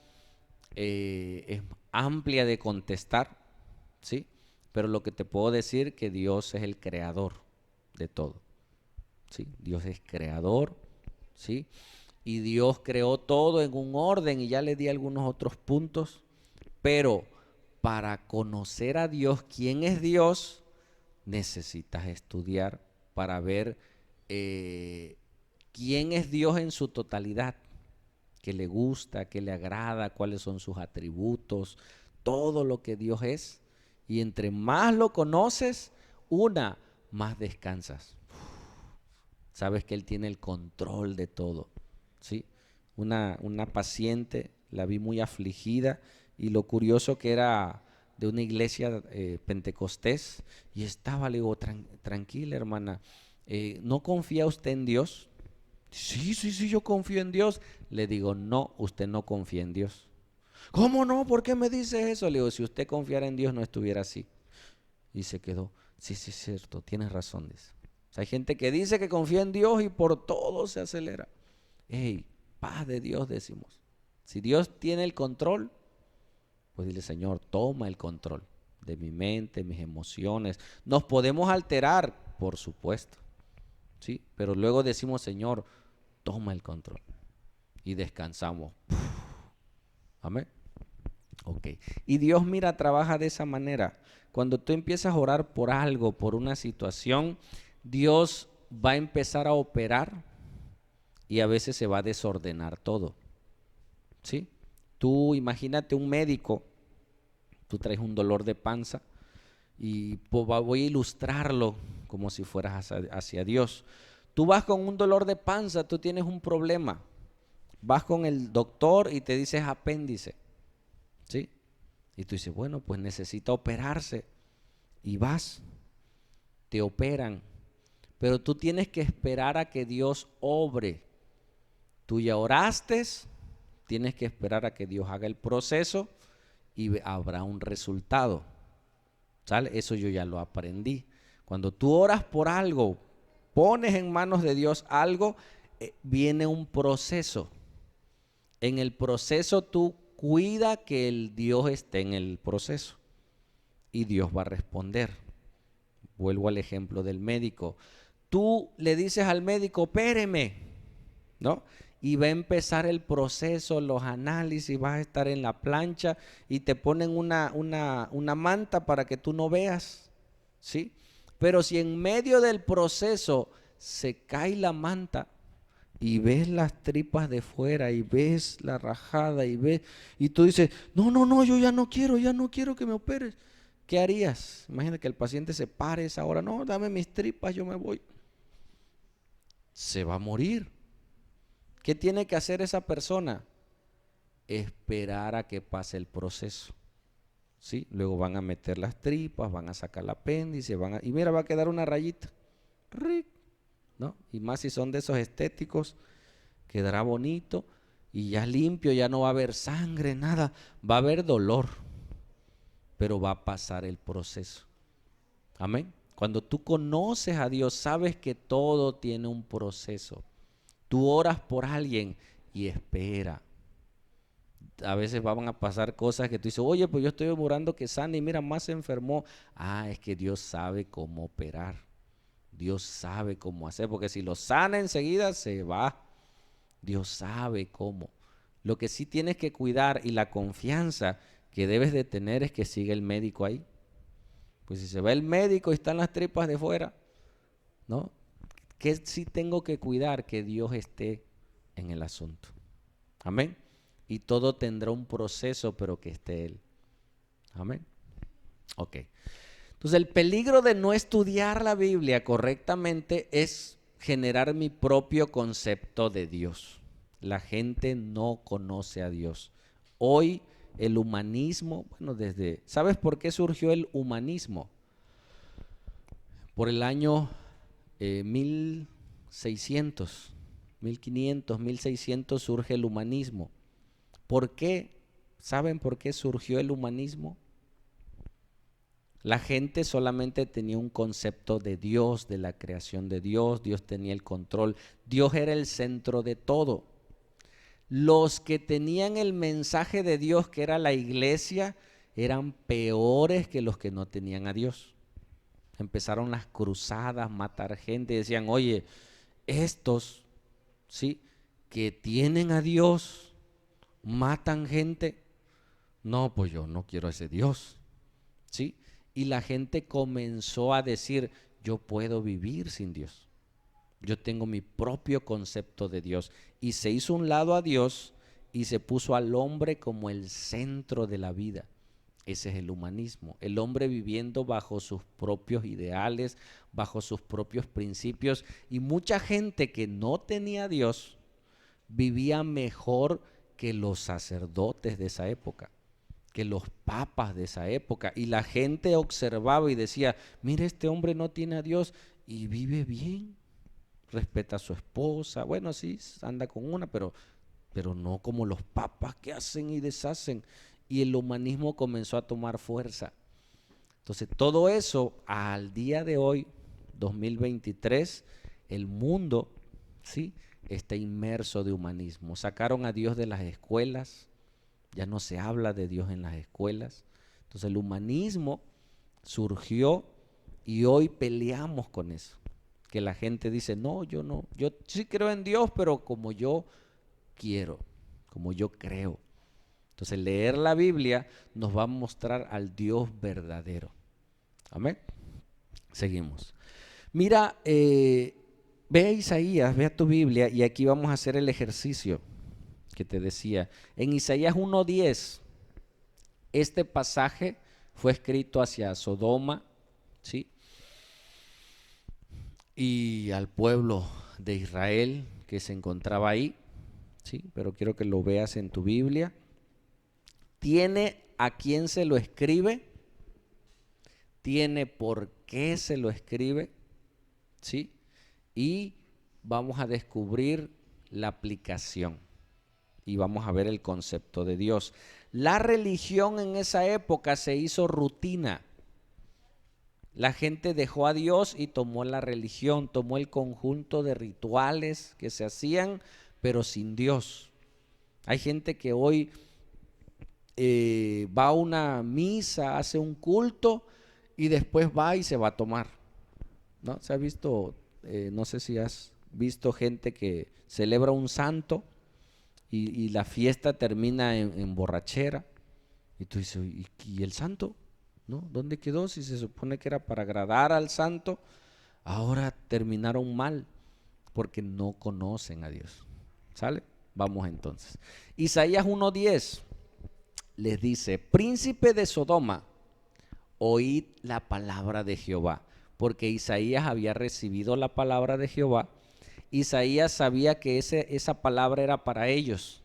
es amplia de contestar, ¿sí? Pero lo que te puedo decir que Dios es el creador de todo, ¿sí? Dios es creador, ¿sí? Y Dios creó todo en un orden y ya le di algunos otros puntos, pero para conocer a Dios, quién es Dios, necesitas estudiar para ver quién es Dios en su totalidad, qué le gusta, qué le agrada, cuáles son sus atributos, todo lo que Dios es. Y entre más lo conoces, más descansas. Sabes que Él tiene el control de todo, ¿sí? Una paciente, la vi muy afligida y lo curioso que era de una iglesia pentecostés y estaba, le digo, tranquila hermana, ¿no confía usted en Dios? Sí, yo confío en Dios. Le digo, no, usted no confía en Dios. ¿Cómo no? ¿Por qué me dice eso? Le digo, si usted confiara en Dios no estuviera así. Y se quedó, sí, es cierto, tienes razón, dice. O sea, hay gente que dice que confía en Dios y por todo se acelera. Hey, paz de Dios decimos. Si Dios tiene el control, pues dile, Señor, toma el control de mi mente, mis emociones. Nos podemos alterar, por supuesto, ¿sí? Pero luego decimos, Señor, toma el control. Y descansamos. Amén. Ok. Y Dios, mira, trabaja de esa manera. Cuando tú empiezas a orar por algo, por una situación, Dios va a empezar a operar y a veces se va a desordenar todo. ¿Sí? Tú imagínate un médico, tú traes un dolor de panza y voy a ilustrarlo como si fueras hacia Dios. Tú vas con un dolor de panza, tú tienes un problema. Vas con el doctor y te dices apéndice, ¿sí? Y tú dices, bueno, pues necesita operarse. Y vas, te operan. Pero tú tienes que esperar a que Dios obre. Tú ya oraste, tienes que esperar a que Dios haga el proceso y habrá un resultado. ¿Sale? Eso yo ya lo aprendí. Cuando tú oras por algo, pones en manos de Dios algo, viene un proceso. En el proceso tú cuida que el Dios esté en el proceso y Dios va a responder. Vuelvo al ejemplo del médico. Tú le dices al médico, opéreme, ¿no? Y va a empezar el proceso, los análisis, vas a estar en la plancha y te ponen una manta para que tú no veas, ¿sí? Pero si en medio del proceso se cae la manta y ves las tripas de fuera y ves la rajada y tú dices, no, yo ya no quiero que me operes. ¿Qué harías? Imagina que el paciente se pare esa hora, no, dame mis tripas, yo me voy. Se va a morir. ¿Qué tiene que hacer esa persona? Esperar a que pase el proceso. ¿Sí? Luego van a meter las tripas, van a sacar el apéndice, y mira, va a quedar una rayita. ¿No? Y más si son de esos estéticos, quedará bonito y ya limpio, ya no va a haber sangre, nada, va a haber dolor, pero va a pasar el proceso. Amén. Cuando tú conoces a Dios, sabes que todo tiene un proceso. Tú oras por alguien y espera. A veces van a pasar cosas que tú dices, oye, pues yo estoy orando que sane y mira, más se enfermó. Es que Dios sabe cómo operar. Dios sabe cómo hacer, porque si lo sana enseguida se va. Dios sabe cómo. Lo que sí tienes que cuidar y la confianza que debes de tener es que siga el médico ahí. Pues si se va el médico y están las tripas de fuera, ¿no? ¿Qué sí tengo que cuidar? Que Dios esté en el asunto. Amén. Y todo tendrá un proceso, pero que esté Él. Amén. Ok. Entonces el peligro de no estudiar la Biblia correctamente es generar mi propio concepto de Dios. La gente no conoce a Dios. Hoy el humanismo, ¿sabes por qué surgió el humanismo? Por el año 1600, 1500, 1600 surge el humanismo. ¿Por qué? ¿Saben por qué surgió el humanismo? La gente solamente tenía un concepto de Dios, de la creación de Dios. Dios tenía el control. Dios era el centro de todo. Los que tenían el mensaje de Dios, que era la iglesia, eran peores que los que no tenían a Dios. Empezaron las cruzadas, matar gente. Decían, oye, estos, ¿sí?, que tienen a Dios, matan gente. No, pues yo no quiero a ese Dios, ¿sí? Y la gente comenzó a decir, yo puedo vivir sin Dios. Yo tengo mi propio concepto de Dios. Y se hizo un lado a Dios y se puso al hombre como el centro de la vida. Ese es el humanismo. El hombre viviendo bajo sus propios ideales, bajo sus propios principios. Y mucha gente que no tenía a Dios vivía mejor que los sacerdotes de esa época, que los papas de esa época. Y la gente observaba y decía, mire, este hombre no tiene a Dios y vive bien, respeta a su esposa, bueno, sí, anda con una, pero no como los papas que hacen y deshacen. Y el humanismo comenzó a tomar fuerza. Entonces todo eso al día de hoy, 2023, el mundo, ¿sí?, está inmerso de humanismo. Sacaron a Dios de las escuelas, ya no se habla de Dios en las escuelas. Entonces el humanismo surgió y hoy peleamos con eso. Que la gente dice, no, yo no, yo sí creo en Dios, pero como yo quiero, como yo creo. Entonces leer la Biblia nos va a mostrar al Dios verdadero. Amén. Seguimos. Mira, ve a Isaías, ve a tu Biblia y aquí vamos a hacer el ejercicio que te decía. En Isaías 1:10, este pasaje fue escrito hacia Sodoma, ¿sí?, y al pueblo de Israel que se encontraba ahí, ¿sí? Pero quiero que lo veas en tu Biblia. Tiene a quién se lo escribe, tiene por qué se lo escribe, ¿sí? Y vamos a descubrir la aplicación y vamos a ver el concepto de Dios. La religión en esa época se hizo rutina. La gente dejó a Dios y tomó la religión, tomó el conjunto de rituales que se hacían, pero sin Dios. Hay gente que hoy va a una misa, hace un culto y después va y se va a tomar, ¿no? Se ha visto, no sé si has visto gente que celebra un santo y la fiesta termina en borrachera. Y tú dices, ¿y el santo? ¿No? ¿Dónde quedó? Si se supone que era para agradar al santo, ahora terminaron mal porque no conocen a Dios. ¿Sale? Vamos entonces. Isaías 1:10 les dice, príncipe de Sodoma, oíd la palabra de Jehová. Porque Isaías había recibido la palabra de Jehová. Isaías sabía que esa palabra era para ellos,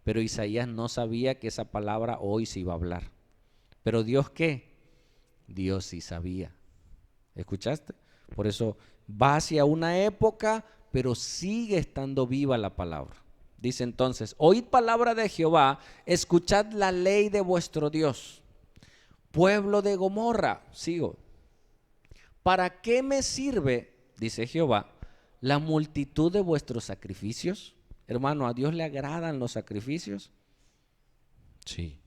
pero Isaías no sabía que esa palabra hoy se iba a hablar. Pero Dios, ¿qué? Dios sí sabía. ¿Escuchaste? Por eso va hacia una época, pero sigue estando viva la palabra. Dice entonces, oíd palabra de Jehová, escuchad la ley de vuestro Dios. Pueblo de Gomorra, sigo. ¿Para qué me sirve, dice Jehová, la multitud de vuestros sacrificios? Hermano, ¿a Dios le agradan los sacrificios? Sí.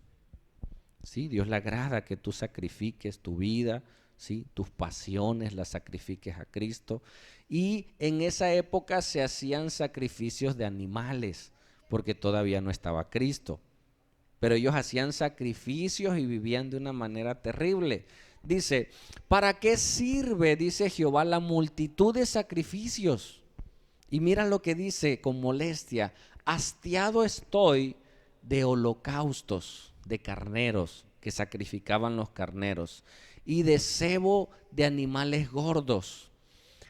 Sí, Dios le agrada que tú sacrifiques tu vida, ¿sí?, tus pasiones las sacrifiques a Cristo. Y en esa época se hacían sacrificios de animales, porque todavía no estaba Cristo. Pero ellos hacían sacrificios y vivían de una manera terrible. Dice, ¿para qué sirve, dice Jehová, la multitud de sacrificios? Y mira lo que dice con molestia: hastiado estoy de holocaustos, de carneros que sacrificaban los carneros, y de cebo de animales gordos.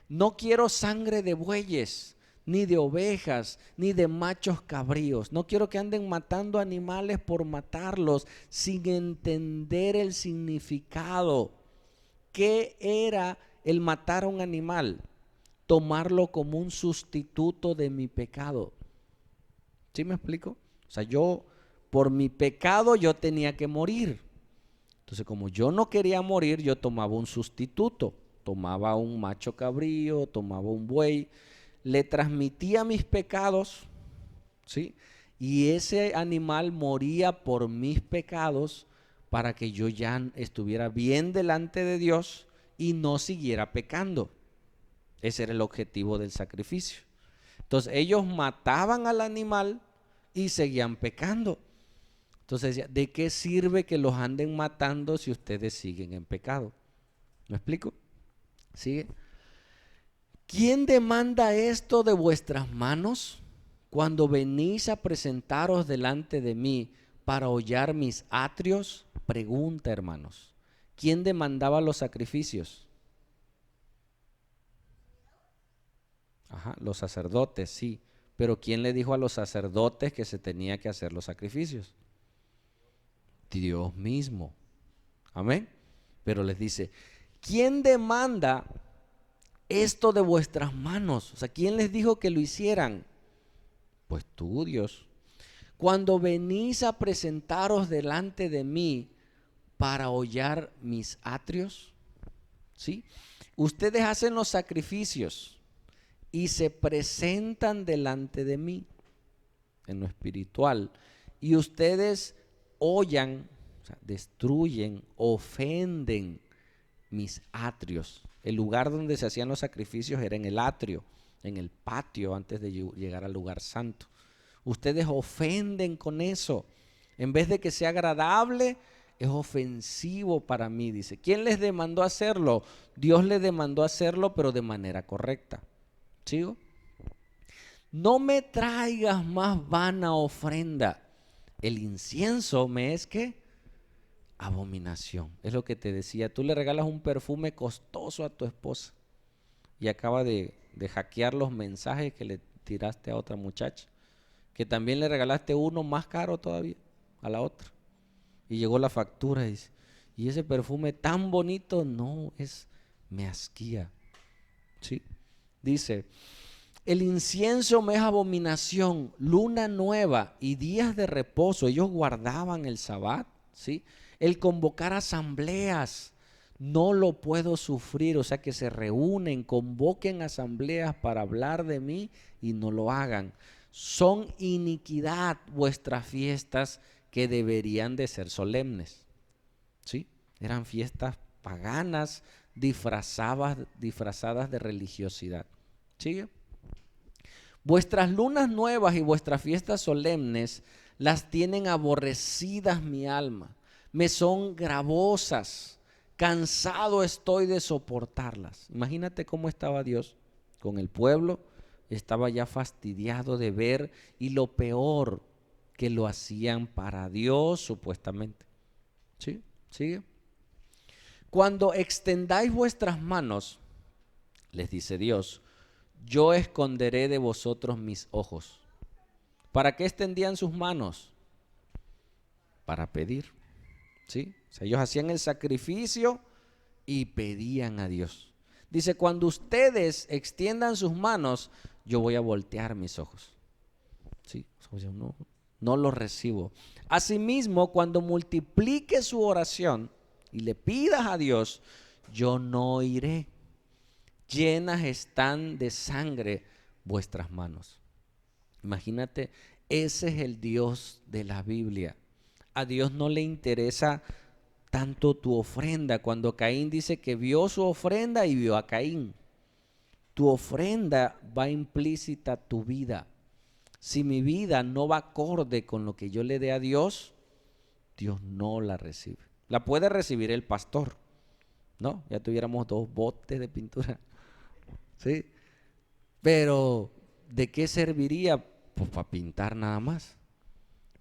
No quiero sangre de bueyes, ni de ovejas, ni de machos cabríos. No quiero que anden matando animales por matarlos sin entender el significado. ¿Qué era el matar a un animal? Tomarlo como un sustituto de mi pecado. ¿Sí me explico? O sea, por mi pecado yo tenía que morir. Entonces, como yo no quería morir, yo tomaba un sustituto. Tomaba un macho cabrío, tomaba un buey, le transmitía mis pecados, ¿sí? Y ese animal moría por mis pecados para que yo ya estuviera bien delante de Dios y no siguiera pecando. Ese era el objetivo del sacrificio. Entonces ellos mataban al animal y seguían pecando. Entonces, ¿de qué sirve que los anden matando si ustedes siguen en pecado? ¿Me explico? ¿Sigue? ¿Quién demanda esto de vuestras manos cuando venís a presentaros delante de mí para hollar mis atrios? Pregunta, hermanos. ¿Quién demandaba los sacrificios? Los sacerdotes, sí. Pero ¿quién le dijo a los sacerdotes que se tenía que hacer los sacrificios? Dios mismo. Amén. Pero les dice, ¿quién demanda esto de vuestras manos? O sea, ¿quién les dijo que lo hicieran? Pues tú, Dios. Cuando venís a presentaros delante de mí para hollar mis atrios, ¿sí? Ustedes hacen los sacrificios y se presentan delante de mí en lo espiritual, y ustedes hollan, o sea, destruyen, ofenden mis atrios. El lugar donde se hacían los sacrificios era en el atrio, en el patio, antes de llegar al lugar santo. Ustedes ofenden con eso. En vez de que sea agradable, es ofensivo para mí, dice. ¿Quién les demandó hacerlo? Dios les demandó hacerlo, pero de manera correcta. ¿Sigo? No me traigas más vana ofrenda. El incienso me es ¿qué? Abominación. Es lo que te decía. Tú le regalas un perfume costoso a tu esposa y acaba de hackear los mensajes que le tiraste a otra muchacha, que también le regalaste uno más caro todavía a la otra, y llegó la factura y dice, y ese perfume tan bonito, no, me asquía. ¿Sí? Dice, el incienso me es abominación, luna nueva y días de reposo. Ellos guardaban el sabbat, ¿sí? El convocar asambleas, no lo puedo sufrir. O sea, que se reúnen, convoquen asambleas para hablar de mí y no lo hagan. Son iniquidad vuestras fiestas que deberían de ser solemnes, ¿sí? Eran fiestas paganas disfrazadas de religiosidad. ¿Sigue? Vuestras lunas nuevas y vuestras fiestas solemnes las tienen aborrecidas mi alma. Me son gravosas. Cansado estoy de soportarlas. Imagínate cómo estaba Dios con el pueblo. Estaba ya fastidiado de ver, y lo peor, que lo hacían para Dios supuestamente. ¿Sí? ¿Sigue? Cuando extendáis vuestras manos, les dice Dios, yo esconderé de vosotros mis ojos. ¿Para qué extendían sus manos? Para pedir, ¿sí? O sea, ellos hacían el sacrificio y pedían a Dios. Dice, cuando ustedes extiendan sus manos, yo voy a voltear mis ojos. ¿Sí? O sea, no lo recibo. Asimismo, cuando multiplique su oración y le pidas a Dios, yo no iré. Llenas están de sangre vuestras manos. Imagínate, ese es el Dios de la Biblia. A Dios no le interesa tanto tu ofrenda. Cuando Caín dice que vio su ofrenda y vio a Caín, tu ofrenda va implícita a tu vida. Si mi vida no va acorde con lo que yo le dé a Dios, Dios no la recibe. La puede recibir el pastor, ¿no? Ya tuviéramos 2 botes de pintura, ¿sí? Pero, ¿de qué serviría? Pues para pintar nada más.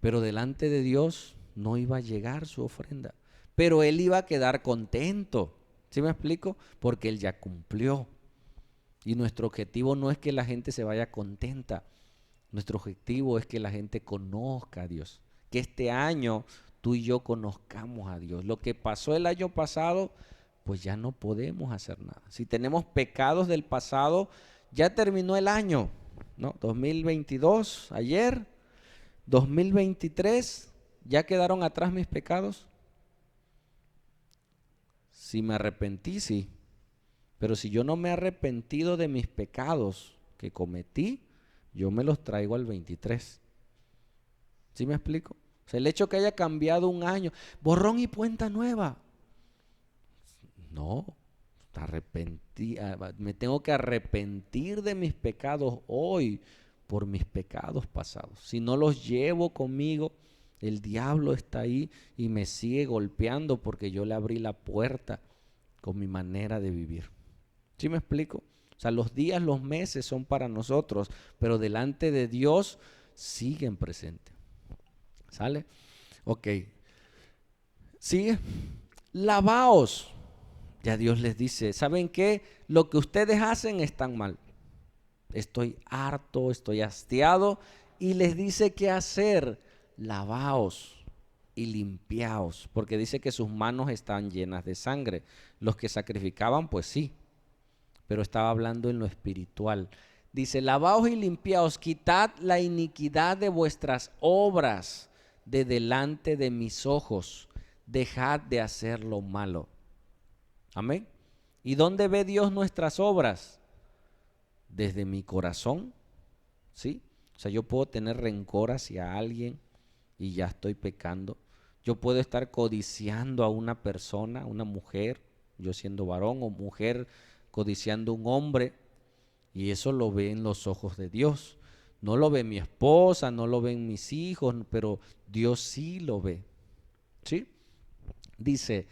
Pero delante de Dios no iba a llegar su ofrenda. Pero Él iba a quedar contento. ¿Sí me explico? Porque Él ya cumplió. Y nuestro objetivo no es que la gente se vaya contenta. Nuestro objetivo es que la gente conozca a Dios. Que este año tú y yo conozcamos a Dios. Lo que pasó el año pasado, pues ya no podemos hacer nada. Si tenemos pecados del pasado, ya terminó el año, ¿no? 2022, ayer, 2023, ¿ya quedaron atrás mis pecados? Si me arrepentí, sí. Pero si yo no me he arrepentido de mis pecados que cometí, yo me los traigo al 23. ¿Sí me explico? O sea, el hecho que haya cambiado un año, borrón y cuenta nueva. No, me tengo que arrepentir de mis pecados hoy por mis pecados pasados. Si no los llevo conmigo, el diablo está ahí y me sigue golpeando porque yo le abrí la puerta con mi manera de vivir. ¿Sí me explico? O sea, los días, los meses son para nosotros, pero delante de Dios siguen presentes. ¿Sale? Ok. Sigue. Lavaos. Ya Dios les dice, ¿saben qué? Lo que ustedes hacen es tan mal. Estoy harto, estoy hastiado. Y les dice qué hacer. Lavaos y limpiaos. Porque dice que sus manos están llenas de sangre. Los que sacrificaban, pues sí. Pero estaba hablando en lo espiritual. Dice, lavaos y limpiaos, quitad la iniquidad de vuestras obras de delante de mis ojos. Dejad de hacer lo malo. Amén. ¿Y dónde ve Dios nuestras obras? Desde mi corazón, ¿sí? O sea, yo puedo tener rencor hacia alguien y ya estoy pecando. Yo puedo estar codiciando a una persona, una mujer, yo siendo varón o mujer codiciando a un hombre, y eso lo ve en los ojos de Dios. No lo ve mi esposa, no lo ven mis hijos, pero Dios sí lo ve. ¿Sí? Dice,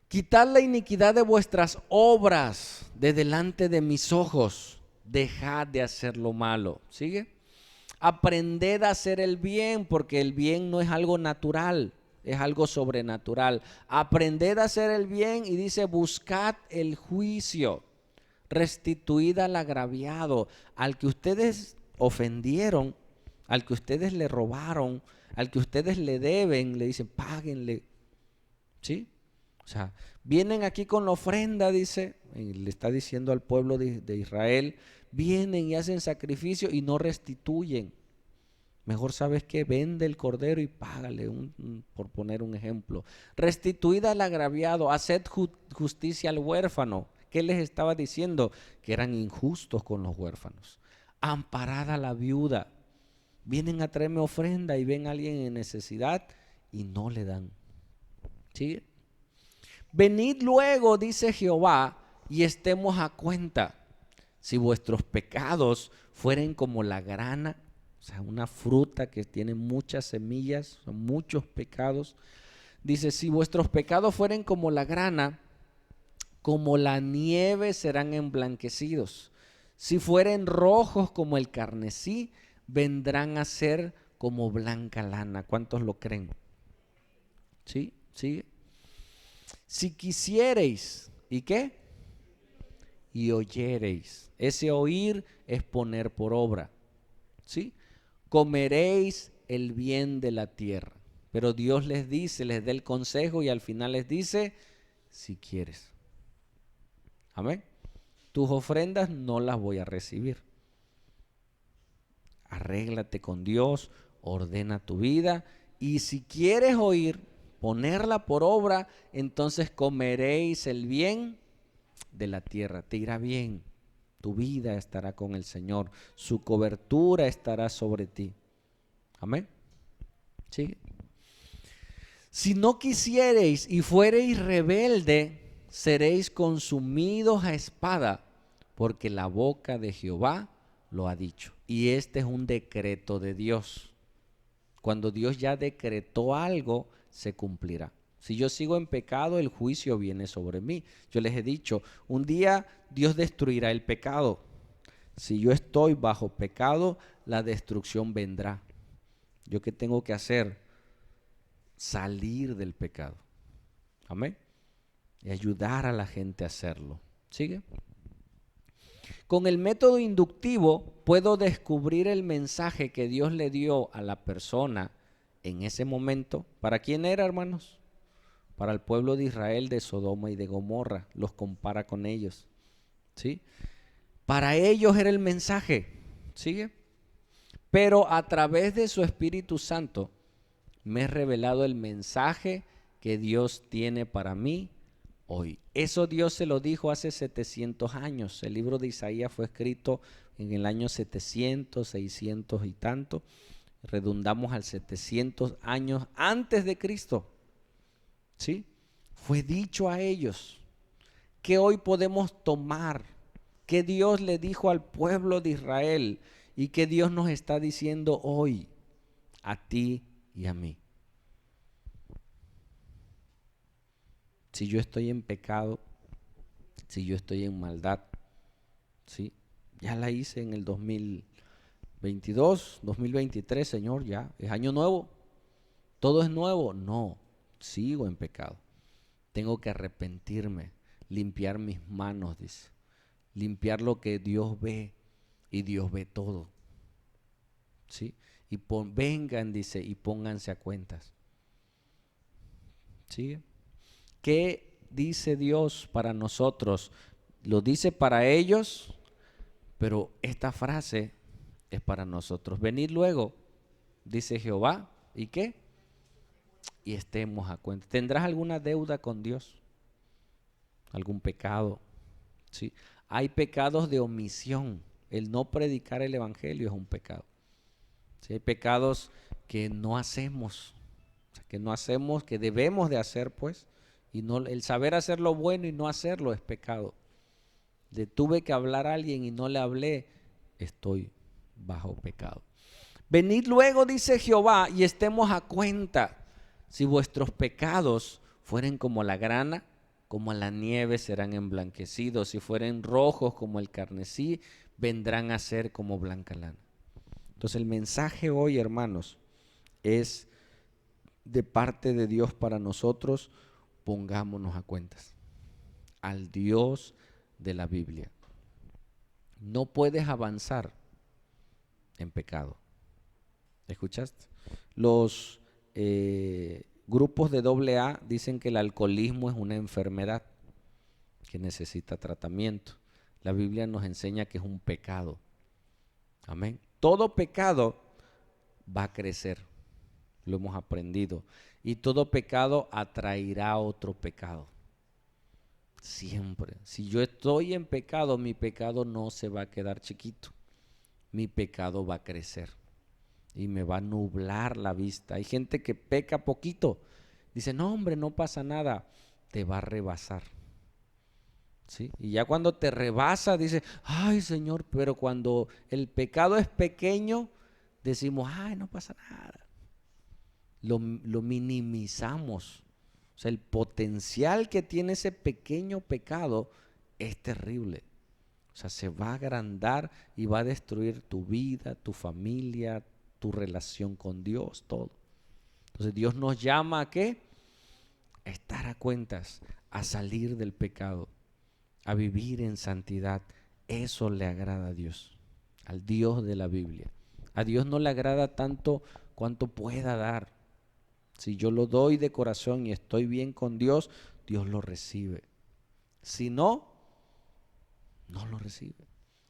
quitad la iniquidad de vuestras obras de delante de mis ojos, dejad de hacer lo malo. ¿Sigue? Aprended a hacer el bien, porque el bien no es algo natural, es algo sobrenatural. Aprended a hacer el bien y dice, buscad el juicio, restituid al agraviado, al que ustedes ofendieron, al que ustedes le robaron, al que ustedes le deben, le dicen, páguenle. ¿Sí? O sea, vienen aquí con la ofrenda, dice, le está diciendo al pueblo de Israel, vienen y hacen sacrificio y no restituyen. Mejor, ¿sabes qué? Vende el cordero y págale, por poner un ejemplo. Restituid al agraviado, haced justicia al huérfano. ¿Qué les estaba diciendo? Que eran injustos con los huérfanos. Amparad a la viuda. Vienen a traerme ofrenda y ven a alguien en necesidad y no le dan. ¿Sí? Venid luego, dice Jehová, y estemos a cuenta. Si vuestros pecados fueren como la grana, o sea, una fruta que tiene muchas semillas, son muchos pecados. Dice, si vuestros pecados fueren como la grana, como la nieve serán emblanquecidos. Si fueren rojos como el carmesí, vendrán a ser como blanca lana. ¿Cuántos lo creen? ¿Sí? ¿Sí? Si quisiereis, ¿y qué? Y oyereis. Ese oír es poner por obra. ¿Sí? Comeréis el bien de la tierra. Pero Dios les dice, les da el consejo y al final les dice, si quieres. Amén. Tus ofrendas no las voy a recibir. Arréglate con Dios, ordena tu vida y si quieres oír, ponerla por obra, entonces comeréis el bien de la tierra. Te irá bien, tu vida estará con el Señor, su cobertura estará sobre ti. Amén. ¿Sí? Si no quisiereis y fuereis rebelde, seréis consumidos a espada, porque la boca de Jehová lo ha dicho. Y este es un decreto de Dios. Cuando Dios ya decretó algo, se cumplirá. Si yo sigo en pecado, el juicio viene sobre mí. Yo les he dicho, un día Dios destruirá el pecado. Si yo estoy bajo pecado, la destrucción vendrá. ¿Yo qué tengo que hacer? Salir del pecado. Amén. Y ayudar a la gente a hacerlo. ¿Sigue? Con el método inductivo puedo descubrir el mensaje que Dios le dio a la persona en ese momento. ¿Para quién era, hermanos? Para el pueblo de Israel, de Sodoma y de Gomorra. Los compara con ellos. ¿Sí? Para ellos era el mensaje. ¿Sigue? Pero a través de su Espíritu Santo me he revelado el mensaje que Dios tiene para mí hoy. Eso Dios se lo dijo hace 700 años. El libro de Isaías fue escrito en el año 700, 600 y tanto. Redundamos al 700 años antes de Cristo. ¿Sí? Fue dicho a ellos que hoy podemos tomar, que Dios le dijo al pueblo de Israel y que Dios nos está diciendo hoy a ti y a mí. Si yo estoy en pecado, si yo estoy en maldad, ¿sí? Ya la hice en el 2022, 2023, Señor, ya es año nuevo, todo es nuevo. No, sigo en pecado. Tengo que arrepentirme, limpiar mis manos, dice. Limpiar lo que Dios ve, y Dios ve todo. ¿Sí? Y vengan, dice, y pónganse a cuentas. ¿Sí? ¿Qué dice Dios para nosotros? Lo dice para ellos, pero esta frase es para nosotros. Venid luego, dice Jehová, ¿y qué? Y estemos a cuenta. ¿Tendrás alguna deuda con Dios? ¿Algún pecado? ¿Sí? Hay pecados de omisión. El no predicar el evangelio es un pecado. ¿Sí? Hay pecados que no hacemos, que debemos de hacer, pues, y no, el saber hacer lo bueno y no hacerlo es pecado. Tuve que hablar a alguien y no le hablé, estoy bajo pecado. Venid luego, dice Jehová, y estemos a cuenta. Si vuestros pecados fueren como la grana, como la nieve serán emblanquecidos. Si fueren rojos como el carmesí, vendrán a ser como blanca lana. Entonces el mensaje hoy, hermanos, es de parte de Dios para nosotros. Pongámonos a cuentas al Dios de la Biblia. No puedes avanzar en pecado. ¿Escuchaste? Los grupos de AA dicen que el alcoholismo es una enfermedad que necesita tratamiento. La Biblia nos enseña que es un pecado. Amén. Todo pecado va a crecer. Lo hemos aprendido. Y todo pecado atraerá otro pecado. Siempre. Si yo estoy en pecado, mi pecado no se va a quedar chiquito. Mi pecado va a crecer y me va a nublar la vista. Hay gente que peca poquito. Dice, no, hombre, no pasa nada. Te va a rebasar. ¿Sí? Y ya cuando te rebasa, dice, ay, Señor, pero cuando el pecado es pequeño, decimos, ay, no pasa nada. Lo minimizamos. O sea, el potencial que tiene ese pequeño pecado es terrible. O sea, se va a agrandar y va a destruir tu vida, tu familia, tu relación con Dios, todo. Entonces Dios nos llama ¿a qué? A estar a cuentas, a salir del pecado, a vivir en santidad. Eso le agrada a Dios, al Dios de la Biblia. A Dios no le agrada tanto cuanto pueda dar. Si yo lo doy de corazón y estoy bien con Dios, Dios lo recibe. Si no, no lo recibe.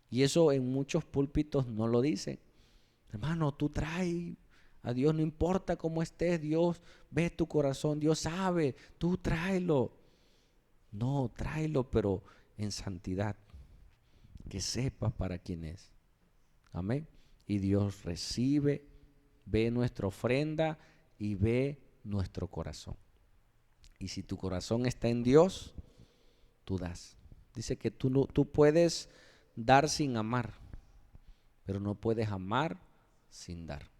Y eso en muchos púlpitos no lo dicen. Hermano, tú trae a Dios, no importa cómo estés, Dios ve tu corazón, Dios sabe, tú tráelo. No, tráelo, pero en santidad, que sepas para quién es. Amén. Y Dios recibe, ve nuestra ofrenda y ve nuestro corazón. Y si tu corazón está en Dios, tú das. Dice que tú puedes dar sin amar, pero no puedes amar sin dar.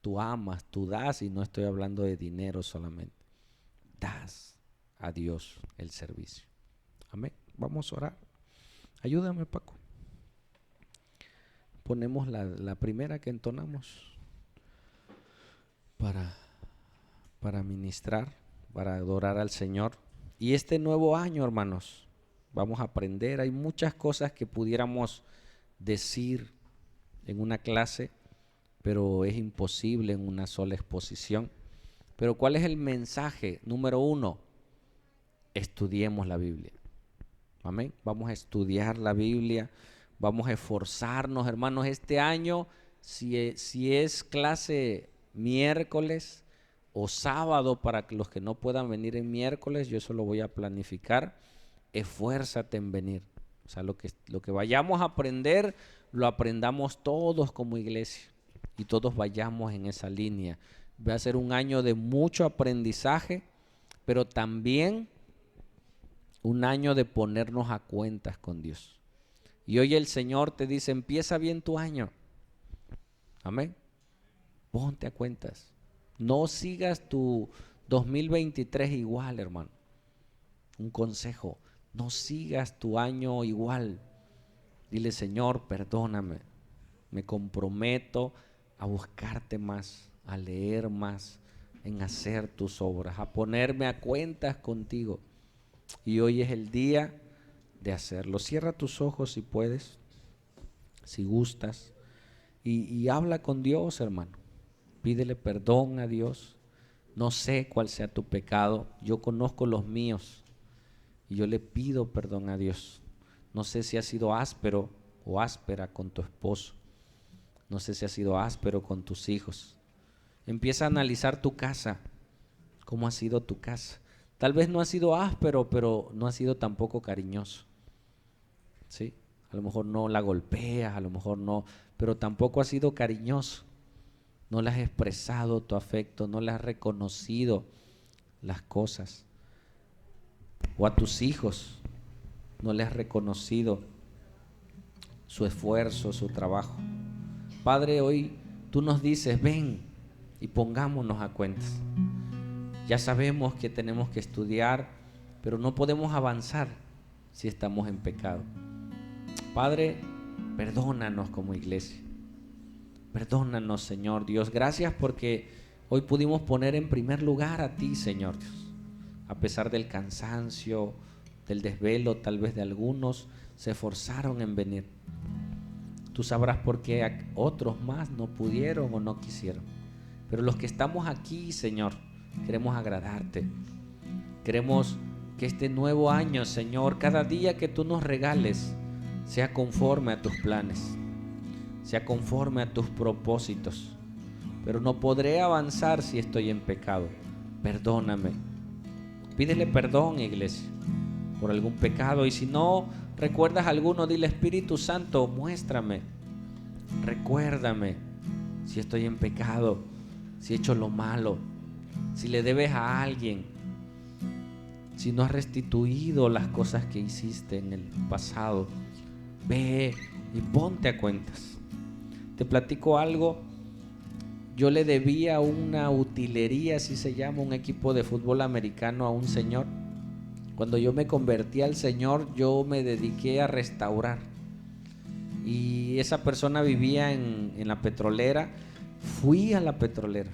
Tú amas, tú das, y no estoy hablando de dinero solamente. das a Dios el servicio. Amén. Vamos a orar. Ayúdame, Paco. Ponemos la primera que entonamos para ministrar, para adorar al Señor. Y este nuevo año, hermanos, vamos a aprender. Hay muchas cosas que pudiéramos decir en una clase, pero es imposible en una sola exposición. Pero ¿cuál es el mensaje? Número 1, estudiemos la Biblia. Amén. Vamos a estudiar la Biblia, vamos a esforzarnos, hermanos. Este año, si es clase miércoles o sábado, para los que no puedan venir en miércoles, yo eso lo voy a planificar. Esfuérzate en venir. O sea, lo que vayamos a aprender, lo aprendamos todos como iglesia y todos vayamos en esa línea. Va a ser un año de mucho aprendizaje, pero también un año de ponernos a cuentas con Dios. Y hoy el Señor te dice, empieza bien tu año. Amén. Ponte a cuentas. No sigas tu 2023 igual, hermano. Un consejo, no sigas tu año igual. Dile, Señor, perdóname. Me comprometo a buscarte más, a leer más, en hacer tus obras, a ponerme a cuentas contigo. Y hoy es el día de hacerlo. Cierra tus ojos si puedes, si gustas, y habla con Dios, hermano. Pídele perdón a Dios. No sé cuál sea tu pecado, yo conozco los míos y yo le pido perdón a Dios. No sé si has sido áspero o áspera con tu esposo. No sé si has sido áspero con tus hijos. Empieza a analizar tu casa. ¿Cómo ha sido tu casa? Tal vez no ha sido áspero, pero no ha sido tampoco cariñoso. ¿Sí? A lo mejor no la golpeas, a lo mejor no, pero tampoco ha sido cariñoso. No le has expresado tu afecto, no le has reconocido las cosas. O a tus hijos no le has reconocido su esfuerzo, su trabajo. Padre, hoy tú nos dices, ven y pongámonos a cuentas. Ya sabemos que tenemos que estudiar, pero no podemos avanzar si estamos en pecado. Padre, perdónanos como iglesia. Perdónanos, Señor Dios. Gracias porque hoy pudimos poner en primer lugar a ti, Señor Dios. A pesar del cansancio, del desvelo, tal vez de algunos, se esforzaron en venir. Tú sabrás por qué otros más no pudieron o no quisieron. Pero los que estamos aquí, Señor, queremos agradarte. Queremos que este nuevo año, Señor, cada día que tú nos regales, sea conforme a tus planes, sea conforme a tus propósitos. Pero no podré avanzar si estoy en pecado. Perdóname. Pídele perdón, iglesia, por algún pecado. Y si no recuerdas alguno, dile, Espíritu Santo, muéstrame. Recuérdame si estoy en pecado, si he hecho lo malo, si le debes a alguien, si no has restituido las cosas que hiciste en el pasado. Ve y ponte a cuentas. Te platico algo. Yo le debía una utilería, así se llama, un equipo de fútbol americano a un señor. Cuando yo me convertí al Señor, yo me dediqué a restaurar. Y esa persona vivía en la petrolera. Fui a la petrolera.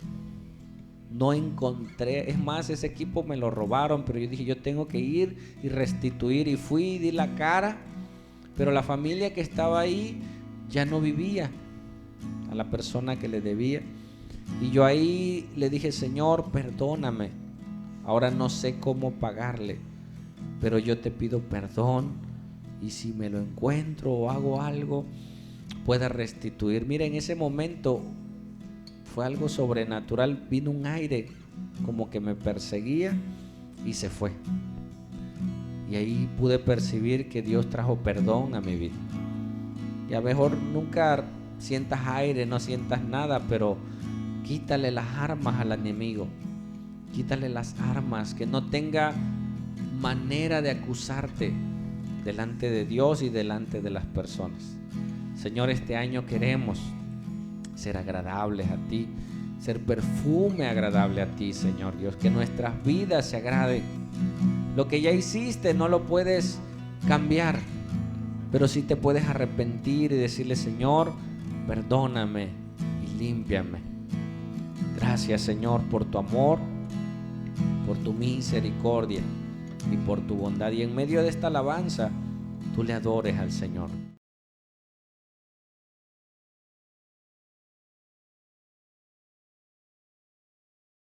No encontré, es más, ese equipo me lo robaron, pero yo dije, yo tengo que ir y restituir. Y fui y di la cara, pero la familia que estaba ahí ya no vivía, a la persona que le debía. Y yo ahí le dije, Señor, perdóname. Ahora no sé cómo pagarle, pero yo te pido perdón. Y si me lo encuentro o hago algo, pueda restituir. Mira, en ese momento fue algo sobrenatural. Vino un aire como que me perseguía y se fue. Y ahí pude percibir que Dios trajo perdón a mi vida. Y a lo mejor nunca sientas aire, no sientas nada, pero quítale las armas al enemigo. Quítale las armas, que no tenga manera de acusarte delante de Dios y delante de las personas. Señor, este año queremos ser agradables a ti, ser perfume agradable a ti, Señor Dios, que nuestras vidas se agraden. Lo que ya hiciste no lo puedes cambiar, pero sí te puedes arrepentir y decirle: Señor, perdóname y límpiame. Gracias, Señor, por tu amor, por tu misericordia y por tu bondad. Y en medio de esta alabanza, tú le adores al Señor.